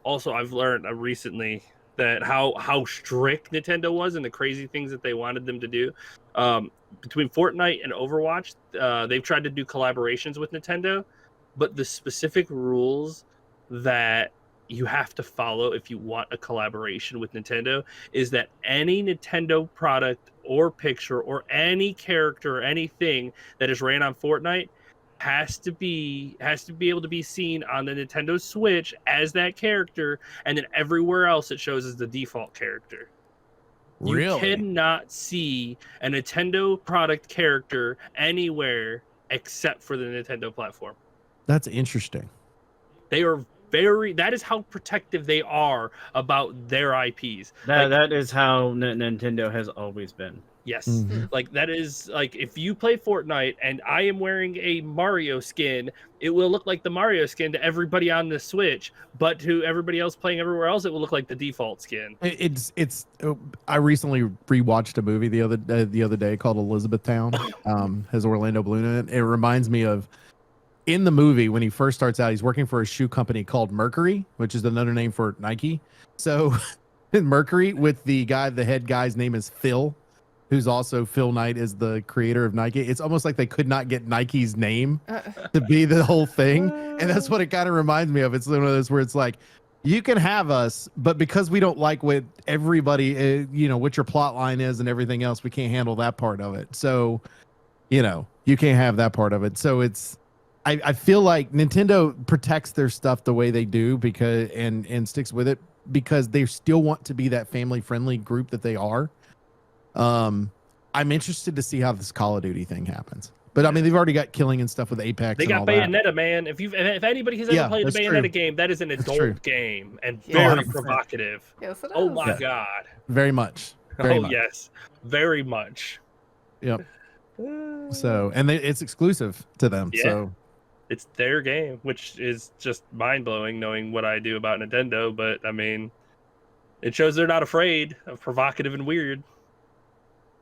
Also, I've learned recently that how strict Nintendo was and the crazy things that they wanted them to do. Between Fortnite and Overwatch, they've tried to do collaborations with Nintendo, but the specific rules that you have to follow if you want a collaboration with Nintendo is that any Nintendo product or picture or any character or anything that is ran on Fortnite has to be able to be seen on the Nintendo Switch as that character, and then everywhere else it shows as the default character. Really? You cannot see a Nintendo product character anywhere except for the Nintendo platform. That's interesting. They are that is how protective they are about their IPs. That is how Nintendo has always been. Yes. Mhm. Like, that is, like, if you play Fortnite and I am wearing a Mario skin, it will look like the Mario skin to everybody on the Switch, but to everybody else playing everywhere else, it will look like the default skin. It's I recently rewatched a movie the other day called Elizabethtown. Has Orlando Bloom in it. It reminds me of, in the movie, when he first starts out, he's working for a shoe company called Mercury, which is another name for Nike. So Mercury, with the head guy's name is Phil, who's also Phil Knight, is the creator of Nike. It's almost like they could not get Nike's name to be the whole thing. And that's what it kind of reminds me of. It's one of those where it's like, you can have us, but because we don't like what everybody, what your plot line is and everything else, we can't handle that part of it. So, you can't have that part of it. So I feel like Nintendo protects their stuff the way they do because and sticks with it because they still want to be that family friendly group that they are. I'm interested to see how this Call of Duty thing happens. But I mean, they've already got killing and stuff with Apex. They got Bayonetta, man. If anybody has ever played a Bayonetta game, that is an adult game and very provocative. Yes, it is. Oh my god. Very much. Very much. Yes, very much. Yep. So, and it's exclusive to them. Yeah. So it's their game, which is just mind-blowing knowing what I do about Nintendo, but I mean, it shows they're not afraid of provocative and weird.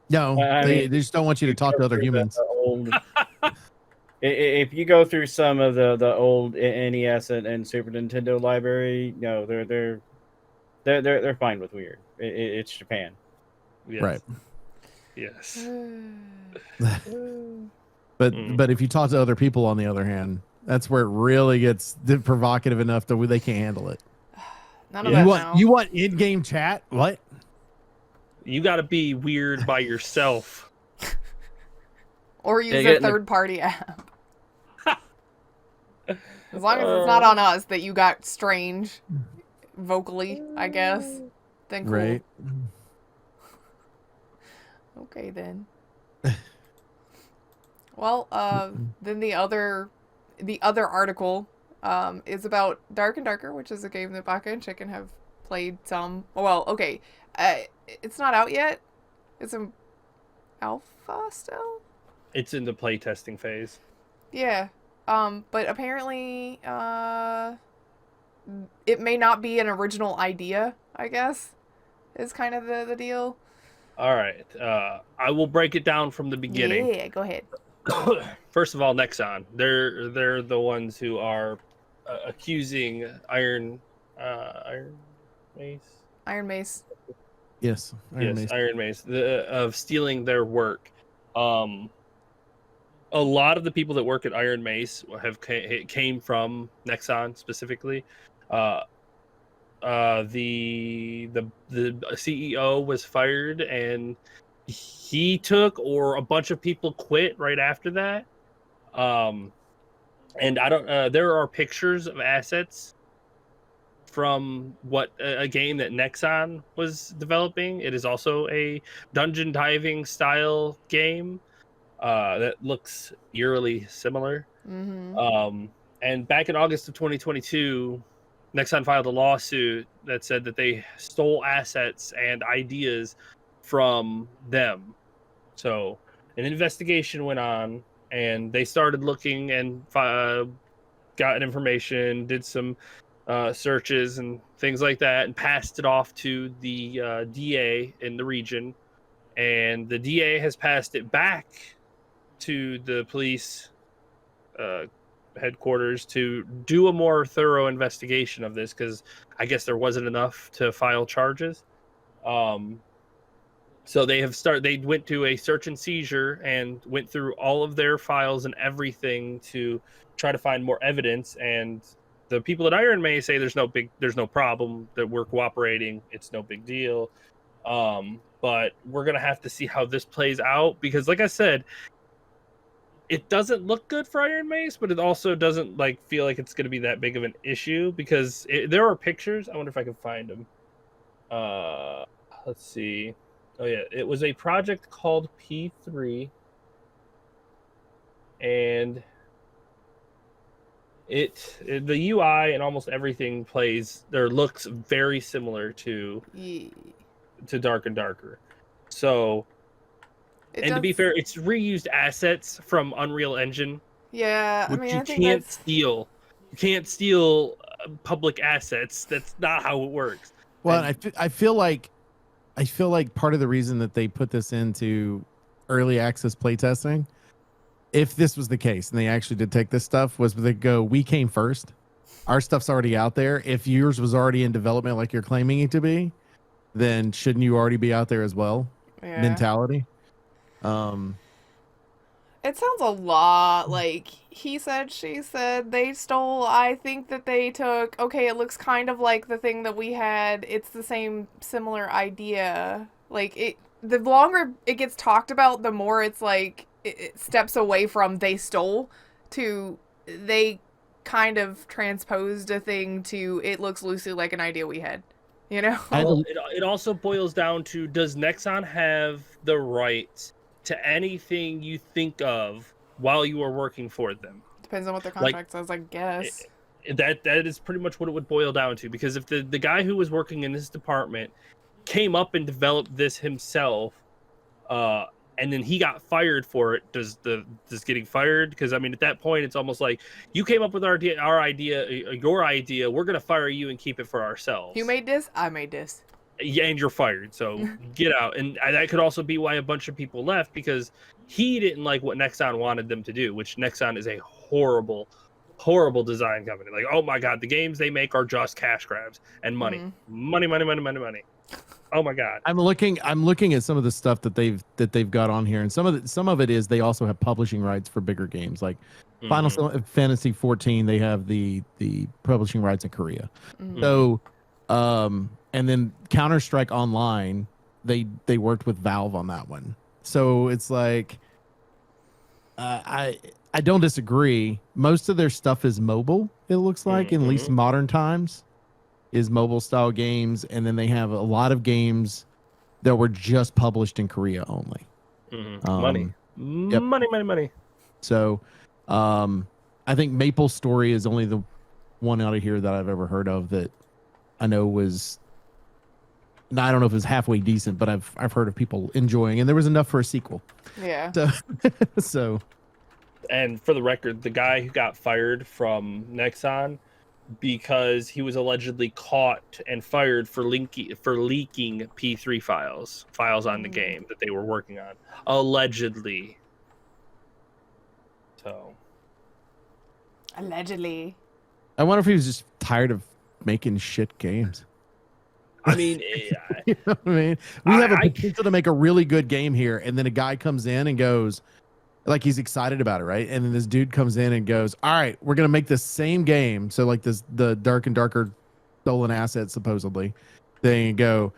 No, they just don't want you to talk to other humans. If you go through some of the old NES and Super Nintendo library, no, they're fine with weird. It's Japan. Yes. Right. Yes. But if you talk to other people, on the other hand, that's where it really gets provocative enough that they can't handle it. None of that now. You want in-game chat? What? You got to be weird by yourself. Or use a third-party app. As long as it's not on us that you got strange vocally, I guess. Then cool. Right. Okay, then. Well, then the other article is about Dark and Darker, which is a game that Baka and Chicken have played some. Well, okay. It's not out yet. It's in alpha still? It's in the playtesting phase. Yeah. But apparently, it may not be an original idea, I guess, is kind of the deal. All right. I will break it down from the beginning. Yeah, go ahead. First of all, Nexon. They're the ones who are accusing Iron Mace. Iron Mace. Yes. Iron Mace of stealing their work. A lot of the people that work at Iron Mace came from Nexon specifically. The CEO was fired, and he took, or a bunch of people quit right after that. And I don't. There are pictures of assets from a game that Nexon was developing. It is also a dungeon diving style game that looks eerily similar. Mm-hmm. And back in August of 2022, Nexon filed a lawsuit that said that they stole assets and ideas from them. So an investigation went on, and they started looking and got information, did some searches and things like that, and passed it off to the DA in the region. And the DA has passed it back to the police headquarters to do a more thorough investigation of this, because I guess there wasn't enough to file charges. So they went to a search and seizure and went through all of their files and everything to try to find more evidence. And the people at Iron May say there's no problem, that we're cooperating, it's no big deal. But we're gonna have to see how this plays out, because like I said, it doesn't look good for Iron Mace, but it also doesn't feel like it's going to be that big of an issue, because there are pictures. I wonder if I can find them. Let's see. Oh yeah, it was a project called P3, and the UI and almost everything looks very similar to Dark and Darker. So. To be fair, it's reused assets from Unreal Engine. Yeah, which I you think can't steal. You can't steal public assets. That's not how it works. Well, I feel like part of the reason that they put this into early access playtesting, if this was the case and they actually did take this stuff, was they go, we came first. Our stuff's already out there. If yours was already in development like you're claiming it to be, then shouldn't you already be out there as well? Yeah. Mentality. It sounds a lot like he said, she said, they stole. I think that they took, okay, it looks kind of like the thing that we had. It's the same similar idea. The longer it gets talked about, the more it's it steps away from they stole to they kind of transposed a thing to it looks loosely like an idea we had. You know? Well, it also boils down to, does Nexon have the right to anything you think of while you are working for them? Depends on what their contract says, I guess. That is pretty much what it would boil down to, because if the guy who was working in this department came up and developed this himself, and then he got fired for it, does getting fired? Because I mean, at that point, it's almost like, you came up with your idea, we're gonna fire you and keep it for ourselves. You made this, I made this. Yeah, and you're fired, so get out. And that could also be why a bunch of people left, because he didn't like what Nexon wanted them to do, which Nexon is a horrible design company. Like, oh my god, the games they make are just cash grabs and money. Mm-hmm. Money. Oh my god. I'm looking at some of the stuff that they've got on here, and some of it is they also have publishing rights for bigger games, like Final Fantasy 14. They have the publishing rights in Korea. Mm-hmm. So and then Counter-Strike Online, they worked with Valve on that one. So it's like, I don't disagree. Most of their stuff is mobile, it looks like, in at least modern times, is mobile style games. And then they have a lot of games that were just published in Korea only. Money. So I think Maple Story is only the one out of here that I've ever heard of that I know was... I don't know if it was halfway decent, but I've heard of people enjoying, and there was enough for a sequel. Yeah. So. And for the record, the guy who got fired from Nexon because he was allegedly caught and fired for leaking P3 files on the game that they were working on, allegedly. So. Allegedly. I wonder if he was just tired of making shit games. I mean, you know what I mean? We have a potential to make a really good game here, and then a guy comes in and goes, like, he's excited about it, right? And then this dude comes in and goes, all right, we're gonna make the same game. So like the Dark and Darker stolen assets supposedly. Then you go,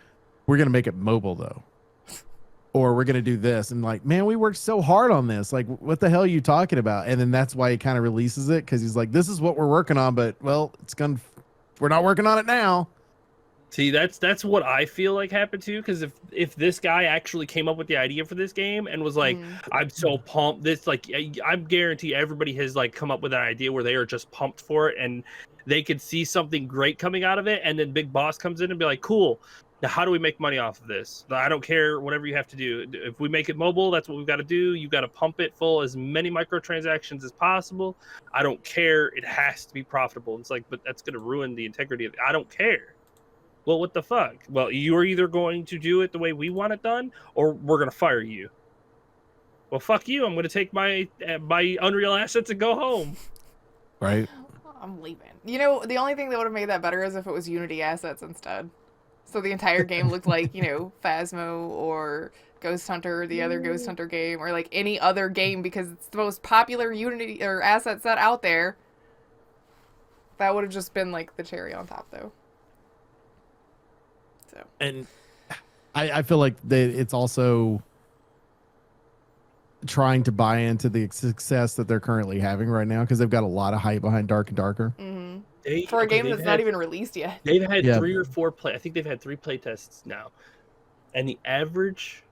we're gonna make it mobile though, or we're gonna do this. And like, man, we worked so hard on this. Like, what the hell are you talking about? And then that's why he kind of releases it, because he's like, this is what we're working on, but well, we're not working on it now. See, that's what I feel like happened too. Because if this guy actually came up with the idea for this game and was like, "I'm so pumped," this like I'm guarantee everybody has like come up with an idea where they are just pumped for it and they could see something great coming out of it, and then Big Boss comes in and be like, "Cool, now how do we make money off of this? I don't care, whatever you have to do. If we make it mobile, that's what we've got to do. You got to pump it full as many microtransactions as possible. I don't care. It has to be profitable." It's like, but that's going to ruin the integrity of it. I don't care. Well, what the fuck? Well, you're either going to do it the way we want it done, or we're going to fire you. Well, fuck you. I'm going to take my Unreal assets and go home. Right. I'm leaving. You know, the only thing that would have made that better is if it was Unity assets instead. So the entire game looked like, you know, Phasmo or Ghost Hunter, the other Ghost Hunter game, or like any other game, because it's the most popular Unity or asset set out there. That would have just been like the cherry on top, though. So. And I feel like it's also trying to buy into the success that they're currently having right now, because they've got a lot of hype behind Dark and Darker. For a game that's not even released yet. They've had 3 or 4 I think they've had 3 play tests now. And the average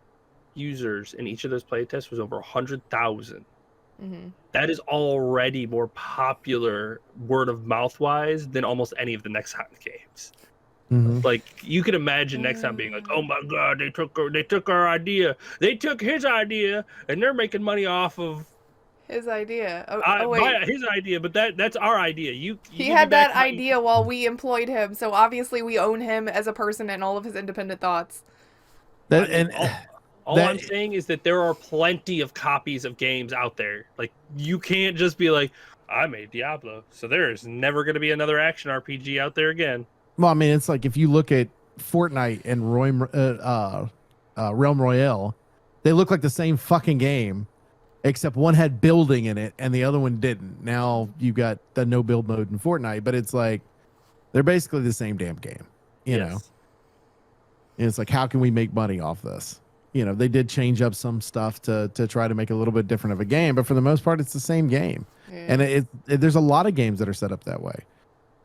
users in each of those play tests was over 100,000. That is already more popular word of mouth wise than almost any of the Nexon games. Like, you can imagine Nexon being like, "Oh my god, they took our idea. They took his idea and they're making money off of his idea." Wait, his idea, but that's our idea. He had that idea while we employed him, so obviously we own him as a person and all of his independent thoughts. All I'm saying is that there are plenty of copies of games out there. Like, you can't just be like, "I made Diablo, so there is never going to be another action RPG out there again." Well, I mean, it's like if you look at Fortnite and Realm Royale, they look like the same fucking game, except one had building in it and the other one didn't. Now you've got the no build mode in Fortnite, but it's like they're basically the same damn game, you know? And it's like, how can we make money off this? You know, they did change up some stuff to try to make it a little bit different of a game, but for the most part, it's the same game. And there's a lot of games that are set up that way.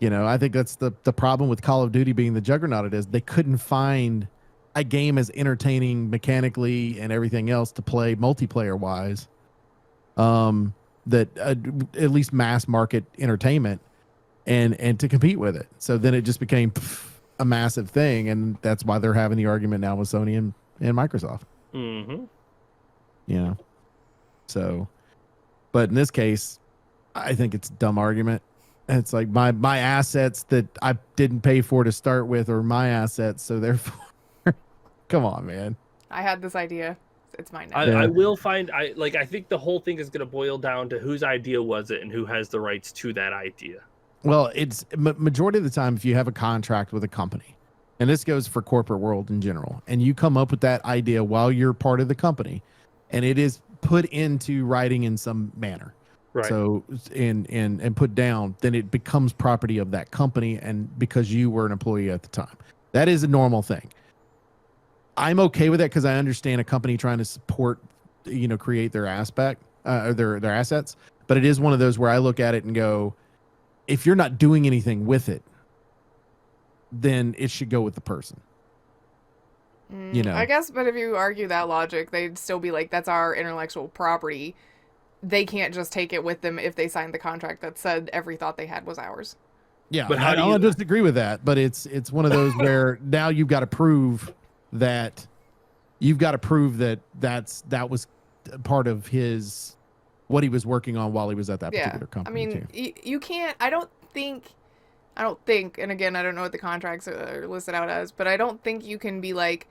You know, I think that's the problem with Call of Duty being the juggernaut it is. They couldn't find a game as entertaining mechanically and everything else to play multiplayer wise, that at least mass market entertainment and to compete with it. So then it just became a massive thing, and that's why they're having the argument now with Sony and Microsoft. You know, so, but in this case, I think it's a dumb argument. It's like my assets that I didn't pay for to start with are my assets, so therefore, come on, man. I had this idea. It's mine now. I will find. I think the whole thing is going to boil down to whose idea was it and who has the rights to that idea. Well, it's majority of the time if you have a contract with a company, and this goes for corporate world in general, and you come up with that idea while you're part of the company, and it is put into writing in some manner. Right. So and put down, then it becomes property of that company, and because you were an employee at the time, that is a normal thing. I'm okay with that because I understand a company trying to support, you know, create their aspect, or their assets. But it is one of those where I look at it and go, if you're not doing anything with it, then it should go with the person. You know, I guess, but if you argue that logic, they'd still be like, that's our intellectual property. They can't just take it with them if they signed the contract that said every thought they had was ours. Yeah, but I don't disagree with that. But it's one of those where now you've got to prove that that was part of his what he was working on while he was at that particular company. I mean, you can't. I don't think, and again, I don't know what the contracts are listed out as, but I don't think you can be like,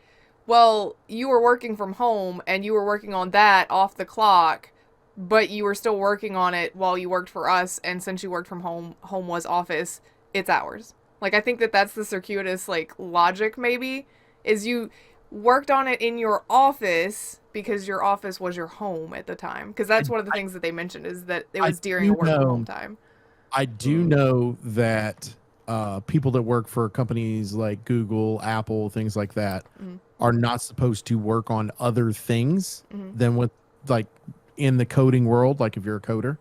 well, you were working from home and you were working on that off the clock, but you were still working on it while you worked for us, and since you worked from home was office, it's ours. Like, I think that's the circuitous, like, logic, maybe, is you worked on it in your office because your office was your home at the time. Because that's one of the things that they mentioned, is that it was during a work from home time. I do know that people that work for companies like Google, Apple, things like that, are not supposed to work on other things than what, like, in the coding world, like if you're a coder,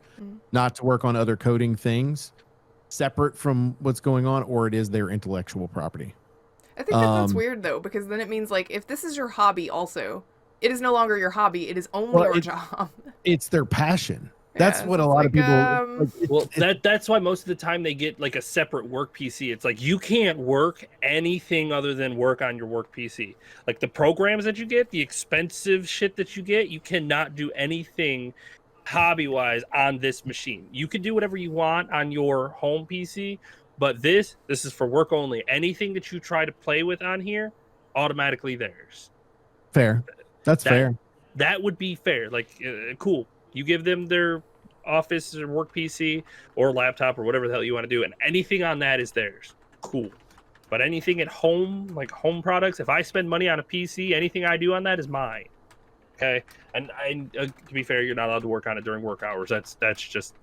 not to work on other coding things separate from what's going on, or it is their intellectual property. I think that's weird though, because then it means like if this is your hobby also, it is no longer your hobby, it is only your job. It's their passion. That's Yeah, what a so lot of it's people like, Well, that's why most of the time they get like a separate work PC. It's like you can't work anything other than work on your work PC. Like the programs that you get, the expensive shit that you get, you cannot do anything hobby-wise on this machine. You can do whatever you want on your home PC, but this is for work only. Anything that you try to play with on here, automatically theirs. fair. That's fair. That would be fair. Like, cool. You give them their office or work PC or laptop or whatever the hell you want to do, and anything on that is theirs. Cool. But anything at home, like home products, if I spend money on a PC, anything I do on that is mine. Okay. And to be fair, you're not allowed to work on it during work hours. That's just,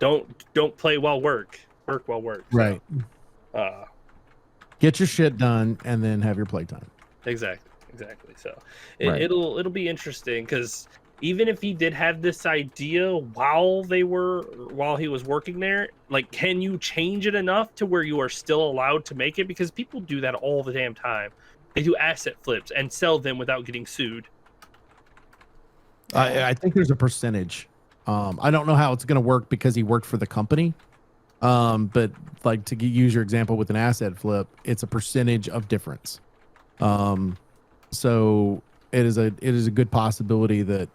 don't play while work while work. Right. So, get your shit done and then have your playtime. Exactly. So it'll be interesting because even if he did have this idea while he was working there, like, can you change it enough to where you are still allowed to make it? Because people do that all the damn time. They do asset flips and sell them without getting sued. I think there's a percentage. I don't know how it's going to work because he worked for the company. But like to use your example with an asset flip, it's a percentage of difference. So it is a good possibility that,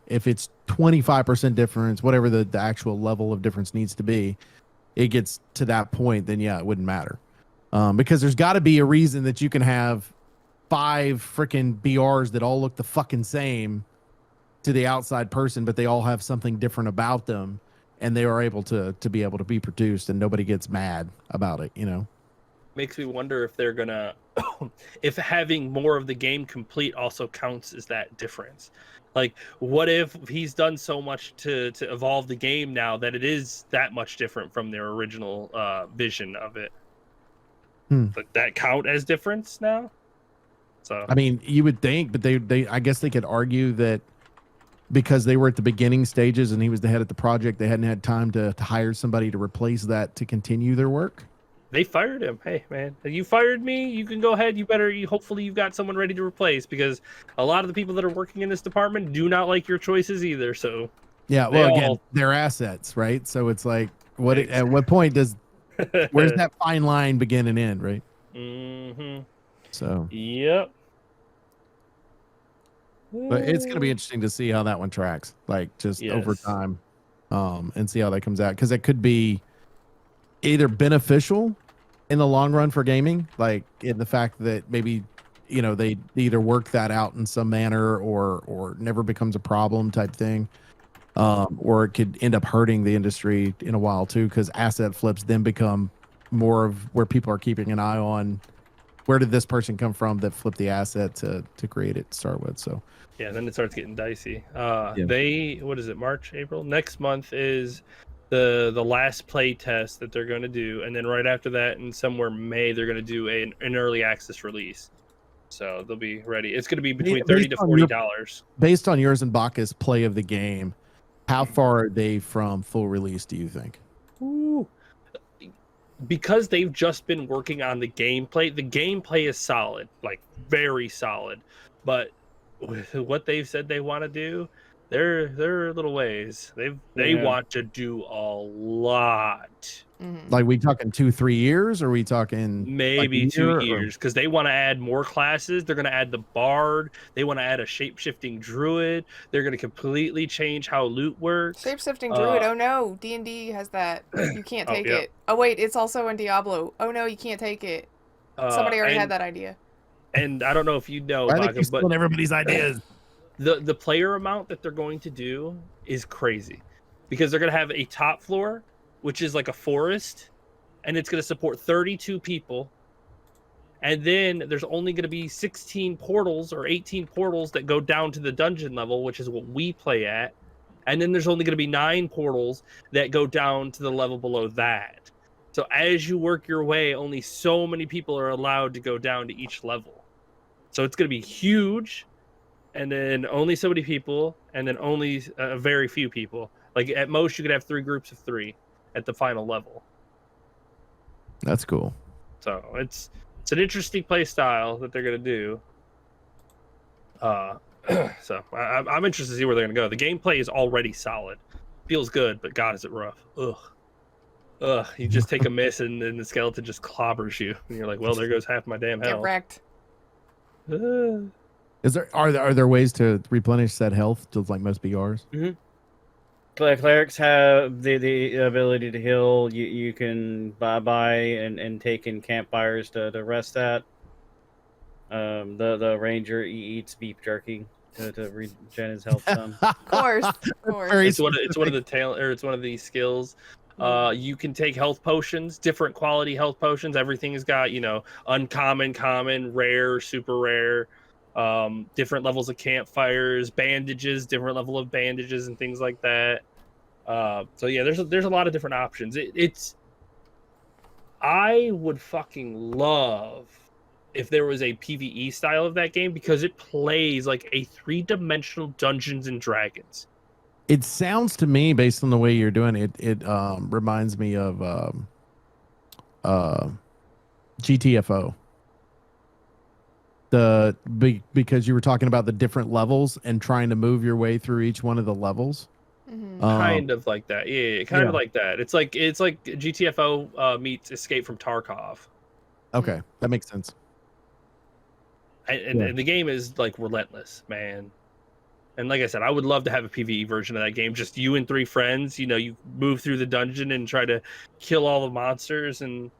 if it's 25% difference, whatever the actual level of difference needs to be, it gets to that point, then yeah, it wouldn't matter. Because there's got to be a reason that you can have 5 freaking BRs that all look the fucking same to the outside person, but they all have something different about them, and they are able to be produced, and nobody gets mad about it, Makes me wonder if they're gonna if having more of the game complete also counts as that difference. Like, what if he's done so much to evolve the game now that it is that much different from their original vision of it? Does that count as difference now? So I mean, you would think, but they I guess they could argue that because they were at the beginning stages and he was the head of the project, they hadn't had time to hire somebody to replace that to continue their work. They fired him. Hey, man, you fired me. You can go ahead. Hopefully you've got someone ready to replace, because a lot of the people that are working in this department do not like your choices either. So yeah, well, again, they're assets, right? So it's like, at what point where's that fine line begin and end, right? Mm-hmm. So yep. But it's going to be interesting to see how that one tracks, like just over time, and see how that comes out, because it could be either beneficial in the long run for gaming, like in the fact that maybe, they either work that out in some manner or never becomes a problem type thing, or it could end up hurting the industry in a while too, because asset flips then become more of where people are keeping an eye on where did this person come from that flipped the asset to create it to start with. So yeah, then it starts getting dicey. What is it, March, April? Next month is the last play test that they're going to do, and then right after that, in somewhere May, they're going to do an early access release. So they'll be ready. It's going to be between $30 to $40. Based on yours and Baka's play of the game, how far are they from full release, do you think? Ooh. Because they've just been working on the gameplay is solid, like very solid. But with what they've said they want to do, they're a little ways. They want to do a lot. Like, we talking 2-3 years, or are we talking maybe like 2 years? Because they want to add more classes. They're going to add the bard. They want to add a shape-shifting druid. They're going to completely change how loot works. Shape-shifting druid. Oh no, D&D has that. You can't take it. Oh wait, it's also in Diablo. Oh no, you can't take it. Somebody already had that idea. And I don't know if you know, I think you're stealing everybody's ideas. The player amount that they're going to do is crazy, because they're going to have a top floor, which is like a forest, and it's going to support 32 people. And then there's only going to be 16 portals or 18 portals that go down to the dungeon level, which is what we play at. And then there's only going to be 9 portals that go down to the level below that. So as you work your way, only so many people are allowed to go down to each level. So it's going to be huge, and then only so many people, and then only a very few people. Like, at most, you could have 3 groups of 3 at the final level. That's cool. So it's an interesting play style that they're gonna do. So I'm interested to see where they're gonna go. The gameplay is already solid, feels good, but God, is it rough? Ugh. You just take a miss and then the skeleton just clobbers you, and you're like, well, there goes half my damn Get health. wrecked. Are there ways to replenish that health just like most BRs? Mm-hmm. Clerics have the ability to heal. You can buy and take in campfires to rest at. The ranger eats beef jerky to regen his health some. Of course. It's one of the skills. You can take health potions, different quality health potions. Everything has got, uncommon, common, rare, super rare, different levels of campfires, bandages, different level of bandages and things like that. So yeah, there's a lot of different options. I would fucking love if there was a PvE style of that game, because it plays like a 3-dimensional Dungeons and Dragons. It sounds to me, based on the way you're doing it, it reminds me of GTFO. Because you were talking about the different levels and trying to move your way through each one of the levels. Mm-hmm. Kind of like that. Yeah, kind of like that. It's like GTFO meets Escape from Tarkov. Okay, that makes sense. And the game is like relentless, man. And like I said, I would love to have a PvE version of that game. Just you and 3 friends, you move through the dungeon and try to kill all the monsters. And,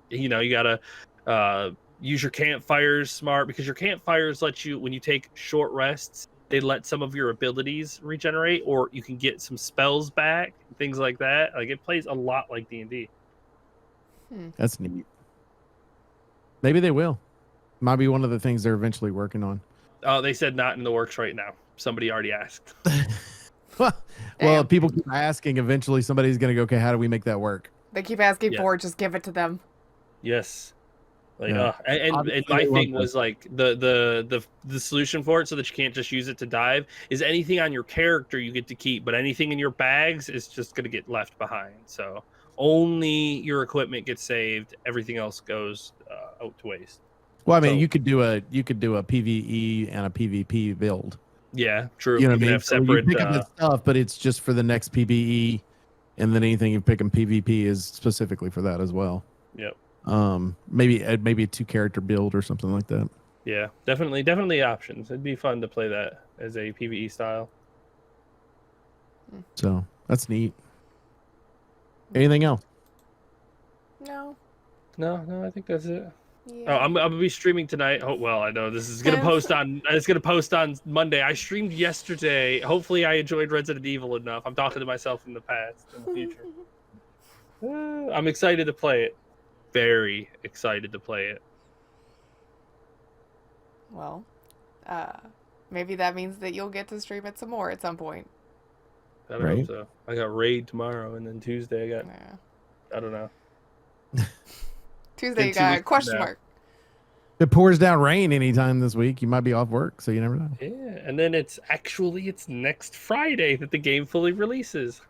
you got to use your campfires smart, because your campfires let you, when you take short rests, they let some of your abilities regenerate, or you can get some spells back, things like that. Like, it plays a lot like D&D. That's neat. Maybe they will. Might be one of the things they're eventually working on. They said not in the works right now. Somebody already asked. Well, people keep asking. Eventually, somebody's going to go, okay, how do we make that work? They keep asking for it. Just give it to them. Yes. Like, Yeah. And my thing was like the solution for it, so that you can't just use it to dive, is anything on your character you get to keep, but anything in your bags is just going to get left behind. So only your equipment gets saved. Everything else goes out to waste. Well, I mean, you could do a PvE and a PvP build. Yeah, true. You know You what I mean? have So you separate pick up the stuff, but it's just for the next PvE, and then anything you pick in PvP is specifically for that as well. Yep. Maybe a 2-character build or something like that. Yeah, definitely options. It'd be fun to play that as a PvE style. So that's neat. Anything else? No. No, I think that's it. Yeah. Oh, I'm gonna be streaming tonight. Oh well, I know this is gonna post on. It's gonna post on Monday. I streamed yesterday. Hopefully, I enjoyed Resident Evil enough. I'm talking to myself in the past, in the future. I'm excited to play it. Very excited to play it. Well, maybe that means that you'll get to stream it some more at some point. I don't know. So I got Raid tomorrow, and then Tuesday I got. Yeah. I don't know. Tuesday you got a question mark. If it pours down rain anytime this week, you might be off work, so you never know. Yeah, and then it's next Friday that the game fully releases.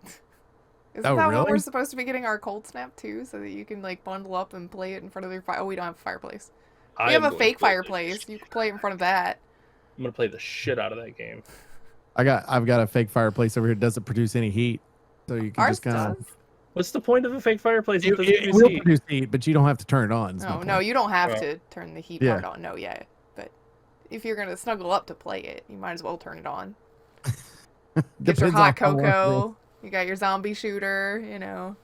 Isn't that when really? we're supposed to be getting our cold snap too, so that you can like bundle up and play it in front of your fire? Oh, we don't have a fireplace. We have a fake fireplace. You can play it in front of that. I'm gonna play the shit out of that game. I've got a fake fireplace over here. It doesn't produce any heat, so you can Ours just kind of. does. What's the point of a fake fireplace? It will produce heat, but you don't have to turn it on. No, you don't have to turn the heat Yeah. part on. No, yeah, but if you're gonna snuggle up to play it, you might as well turn it on. Get your Depends hot on how warm it cocoa. You got your zombie shooter.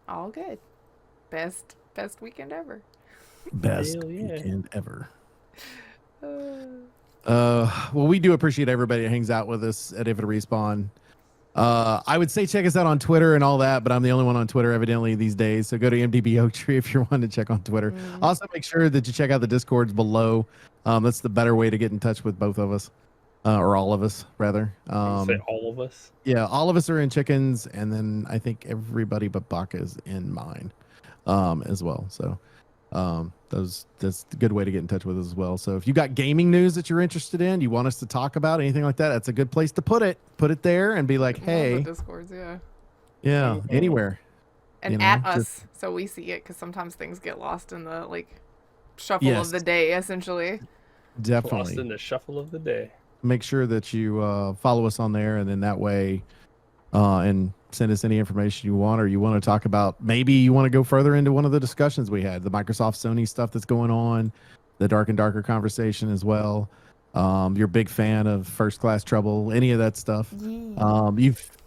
All good. Best weekend ever. is. Best Hell yeah. weekend ever. Well, we do appreciate everybody that hangs out with us at Infinite Respawn. I would say check us out on Twitter and all that, but I'm the only one on Twitter evidently these days. So go to MDB Oaktree if you're wanting to check on Twitter. Also, make sure that you check out the Discords below. That's the better way to get in touch with both of us, or all of us rather. Say all of us. Yeah, all of us are in Chickens, and then I think everybody but Baka is in mine, as well. So, that's a good way to get in touch with us as well. So if you got gaming news that you're interested in, you want us to talk about anything like that, that's a good place to put it. Put it there and be like, hey, Discords, yeah. yeah, anywhere. And you know, at just- us, so we see it, because sometimes things get lost in the like shuffle Yes. of the day, essentially. definitely Lost in the shuffle of the day. make sure that you follow us on there, and then that way, and send us any information you want, or you want to talk about. Maybe you want to go further into one of the discussions we had, the Microsoft Sony stuff that's going on, the Dark and Darker conversation as well. You're a big fan of First Class Trouble, any of that stuff.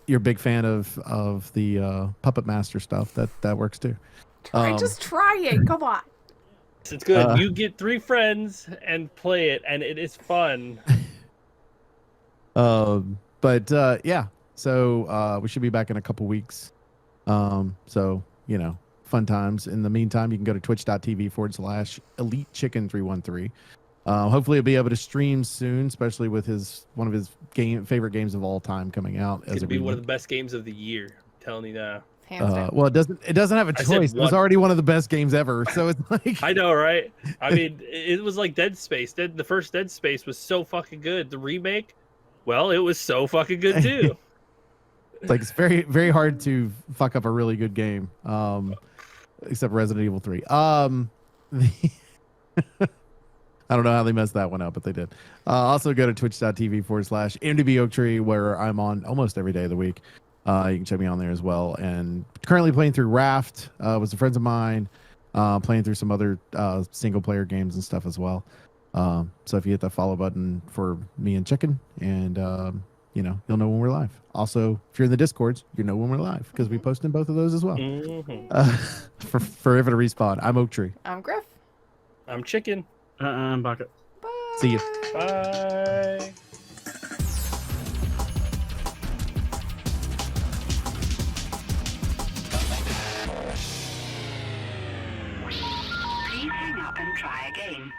You're a big fan of the Puppet Master stuff. That works too. Just try it. Come on. It's good. Uh, You get 3 friends and play it, and it is fun. But yeah, so we should be back in a couple weeks. So fun times. In the meantime, you can go to twitch.tv/EliteChicken313. Hopefully he'll be able to stream soon, especially with one of his favorite games of all time coming out. It's gonna be one of the best games of the year. I'm telling you now. Hands down. Well, it doesn't have a I said choice. It was one. already one of the best games ever. So it's like I know, right? I mean, it was like Dead Space. The first Dead Space was so fucking good. The remake, well, it was so fucking good too. it's like it's very very hard to fuck up a really good game. Except Resident Evil 3. I don't know how they messed that one up, but they did. Also go to twitch.tv/MDBOaktree, where I'm on almost every day of the week. You can check me on there as well. And currently playing through Raft with some friends of mine, playing through some other single player games and stuff as well. So if you hit that follow button for me and Chicken, and you'll know when we're live. Also, if you're in the Discords, you know when we're live, because we post in both of those as well. For Forever to Respawn, I'm Oaktree. I'm Grif. I'm Chicken. I'm Baka. Bye. See you. Bye. Please hang up and try again.